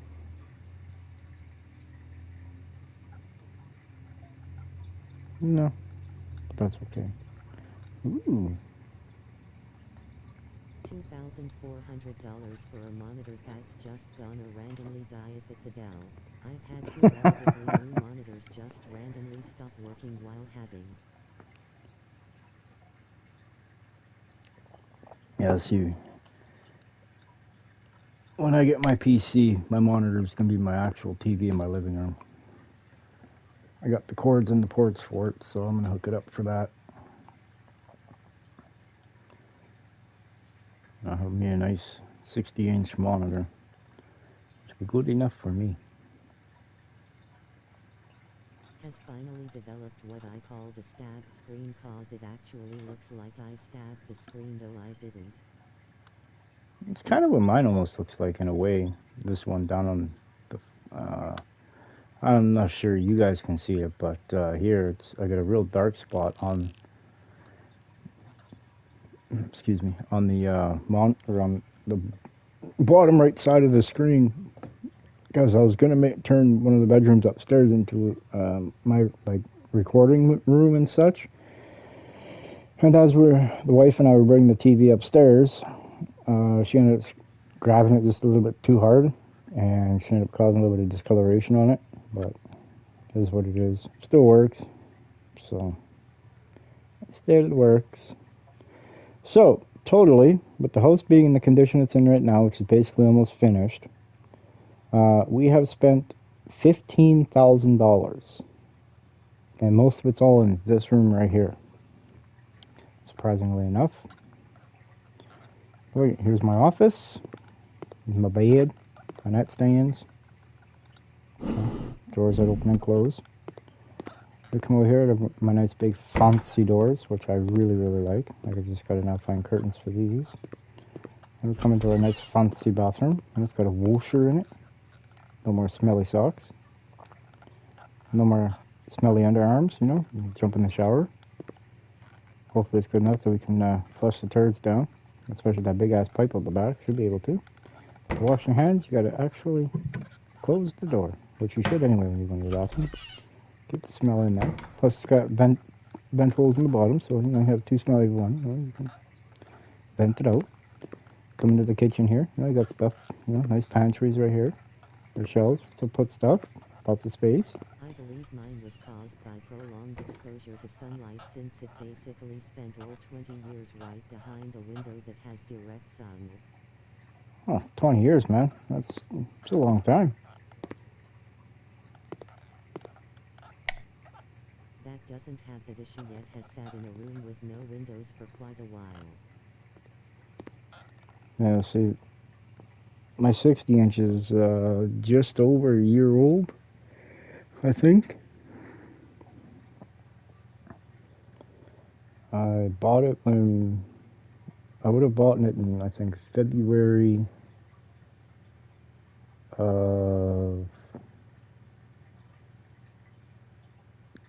No, that's okay. Ooh. $2,400 for a monitor that's just gonna randomly die if it's a Dell. I've had two relatively new monitors just randomly stop working while having. Yeah, see. When I get my PC, my monitor is going to be my actual TV in my living room. I got the cords and the ports for it, so I'm going to hook it up for that. I'll have me a nice 60-inch monitor. Should be good enough for me. Has finally developed what I call the stabbed screen, cause it actually looks like I stabbed the screen, though I didn't. It's kind of what mine almost looks like in a way. This one down on the... I'm not sure you guys can see it, but here I got a real dark spot on... Excuse me, on the on the bottom right side of the screen. because I was gonna turn one of the bedrooms upstairs into my like recording room and such. And as the wife and I were bringing the TV upstairs, she ended up grabbing it just a little bit too hard, and she ended up causing a little bit of discoloration on it. But it is what it is. Still works, so it still works. So totally, with the house being in the condition it's in right now, which is basically almost finished, we have spent $15,000, and most of it's all in this room right here. Surprisingly enough. Wait, here's my office, my bed, my nightstands, doors that open and close. We come over here to my nice big fancy doors, which I really, really like. I just got to now find curtains for these. And we come into our nice fancy bathroom, and it's got a washer in it. No more smelly socks. No more smelly underarms, you know. You can jump in the shower. Hopefully it's good enough that we can flush the turds down, especially that big ass pipe out the back. Should be able to. To wash your hands, you got to actually close the door, which you should anyway when you go into the bathroom. Get the smell in there. Plus it's got vent holes in the bottom, so you have too smelly of one. You can vent it out. Come into the kitchen here. You got stuff. Nice pantries right here. Or shelves to put stuff. Lots of space. I believe mine was caused by prolonged exposure to sunlight, since it basically spent all 20 years right behind a window that has direct sun. Oh, 20 years, man. That's a long time. That doesn't have that issue yet, has sat in a room with no windows for quite a while. Yeah, see, my 60 inch is just over a year old, I think. I bought it when I would have bought it in, I think, February of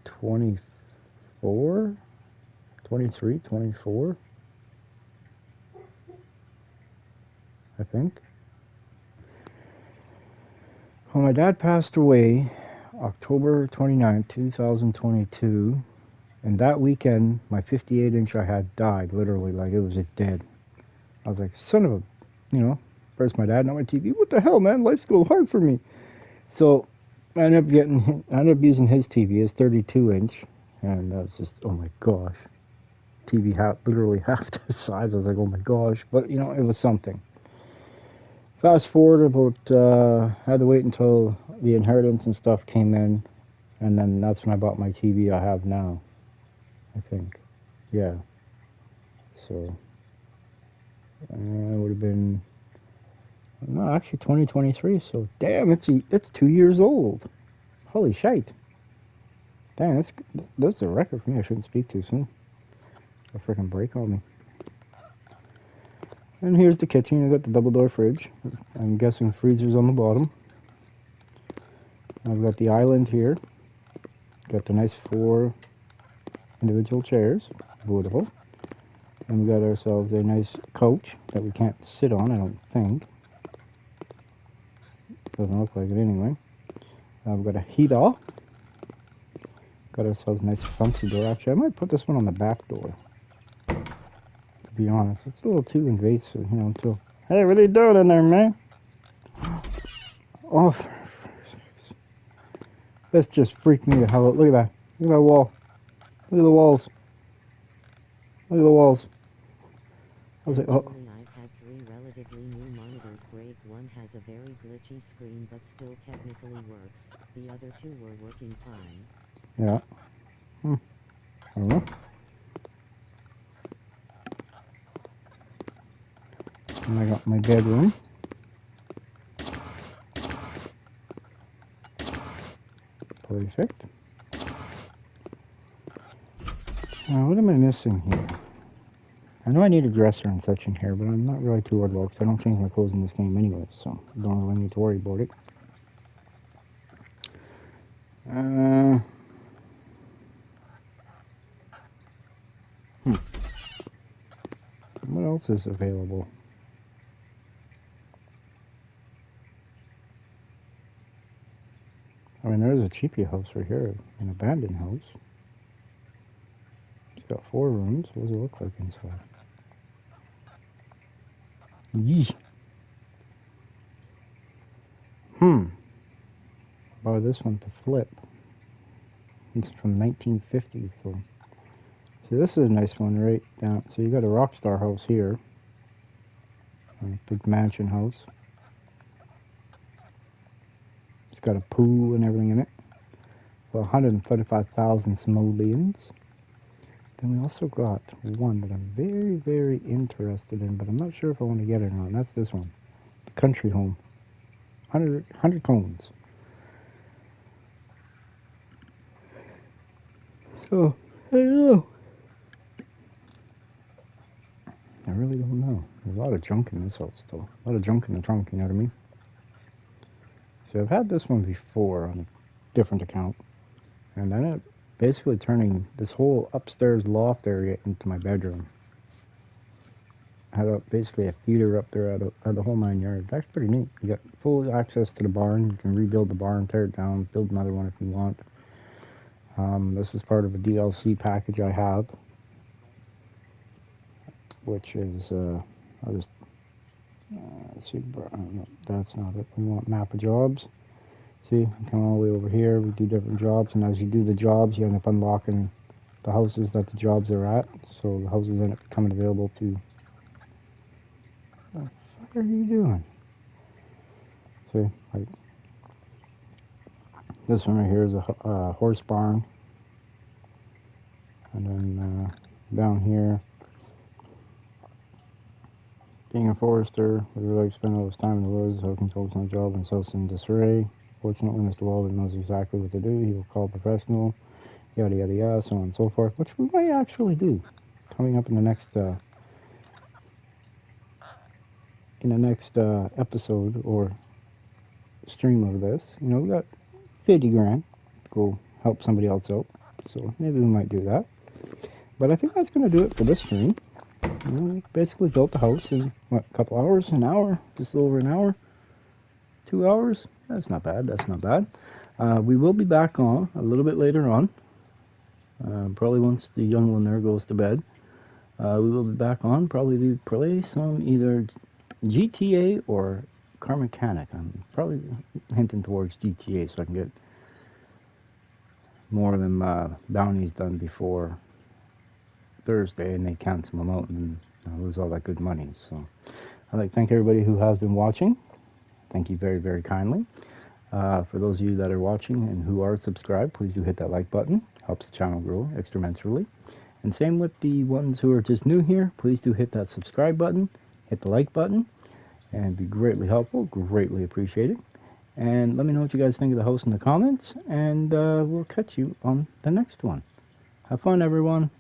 24, 23, 24, I think. Well, my dad passed away October 29, 2022, and that weekend, my 58 inch I had died, literally, like it was just dead. I was like, son of a, first my dad, not my TV. What the hell, man? Life's going hard for me. So I ended up using his TV, his 32 inch, and that was just, oh my gosh. TV literally half the size. I was like, oh my gosh. But, it was something. Fast forward about, I had to wait until the inheritance and stuff came in, and then that's when I bought my TV I have now, I think. Yeah. So, it would have been, no, actually 2023, so damn, it's 2 years old. Holy shite. Damn, that's a record for me. I shouldn't speak too soon. A freaking break on me. And here's the kitchen. I got the double door fridge. I'm guessing freezer's on the bottom. I've got the island here. Got the nice 4 individual chairs. Beautiful. And we got ourselves a nice couch that we can't sit on, I don't think. Doesn't look like it anyway. We've got a heater. Got ourselves a nice fancy door. Actually, I might put this one on the back door. To be honest, it's a little too invasive, until... Hey, what are you doing in there, man? Oh, that's just freaked me the hell out. Look at that. Look at that wall. Look at the walls. Look at the walls. I was like, oh. Actually, I've had 3 relatively new monitors break. One has a very glitchy screen but still technically works. The other 2 were working fine. Yeah. I don't know. And I got my bedroom. Perfect. Now, what am I missing here? I know I need a dresser and such in here, but I'm not really too worried about it because I don't change my clothes in this game anyway, so I don't really need to worry about it. What else is available? a cheapy house right here, an abandoned house. It's got 4 rooms. What does it look like inside? Yee. Buy this one to flip. It's from 1950s though. See, this is a nice one right down. So you got a Rockstar house here. A big mansion house. It's got a pool and everything in it. For 135,000 simoleons. Then we also got one that I'm very, very interested in, but I'm not sure if I want to get it or not. And that's this one. The country home. 100 cones. So, I don't know. I really don't know. There's a lot of junk in this house still. A lot of junk in the trunk, you know what I mean? So I've had this one before on a different account. And I ended up basically turning this whole upstairs loft area into my bedroom. I had basically a theater up there out of the whole 9 yards. That's pretty neat. You got full access to the barn. You can rebuild the barn, tear it down, build another one if you want. This is part of a DLC package I have, which is, I'll just, let's see, no, that's not it. We want map of jobs. See, I come all the way over here, we do different jobs, and as you do the jobs, you end up unlocking the houses that the jobs are at, so the houses end up becoming available to... What the fuck are you doing? See, like, this one right here is a horse barn, and then down here, being a forester, we really like spending all this time in the woods, so I can focus on the job and house in disarray. Fortunately, Mr. Walden knows exactly what to do. He will call a professional, yada yada yada, so on and so forth, which we might actually do coming up in the next episode or stream of this. You know, we got 50 grand to go help somebody else out, so maybe we might do that. But I think that's going to do it for this stream. You know, we basically built the house in, what, a couple hours, an hour, just over an hour, 2 hours. That's not bad, that's not bad. We will be back on a little bit later on, probably once the young one there goes to bed. We will be back on, probably to play some either GTA or Car Mechanic. I'm probably hinting towards GTA so I can get more of them bounties done before Thursday and they cancel them out and lose all that good money. So I'd like to thank everybody who has been watching. Thank you very, very kindly. For those of you that are watching and who are subscribed, please do hit that like button. Helps the channel grow exponentially. And same with the ones who are just new here, please do hit that subscribe button, hit the like button, and be greatly helpful, greatly appreciated. And let me know what you guys think of the host in the comments, and we'll catch you on the next one. Have fun, everyone.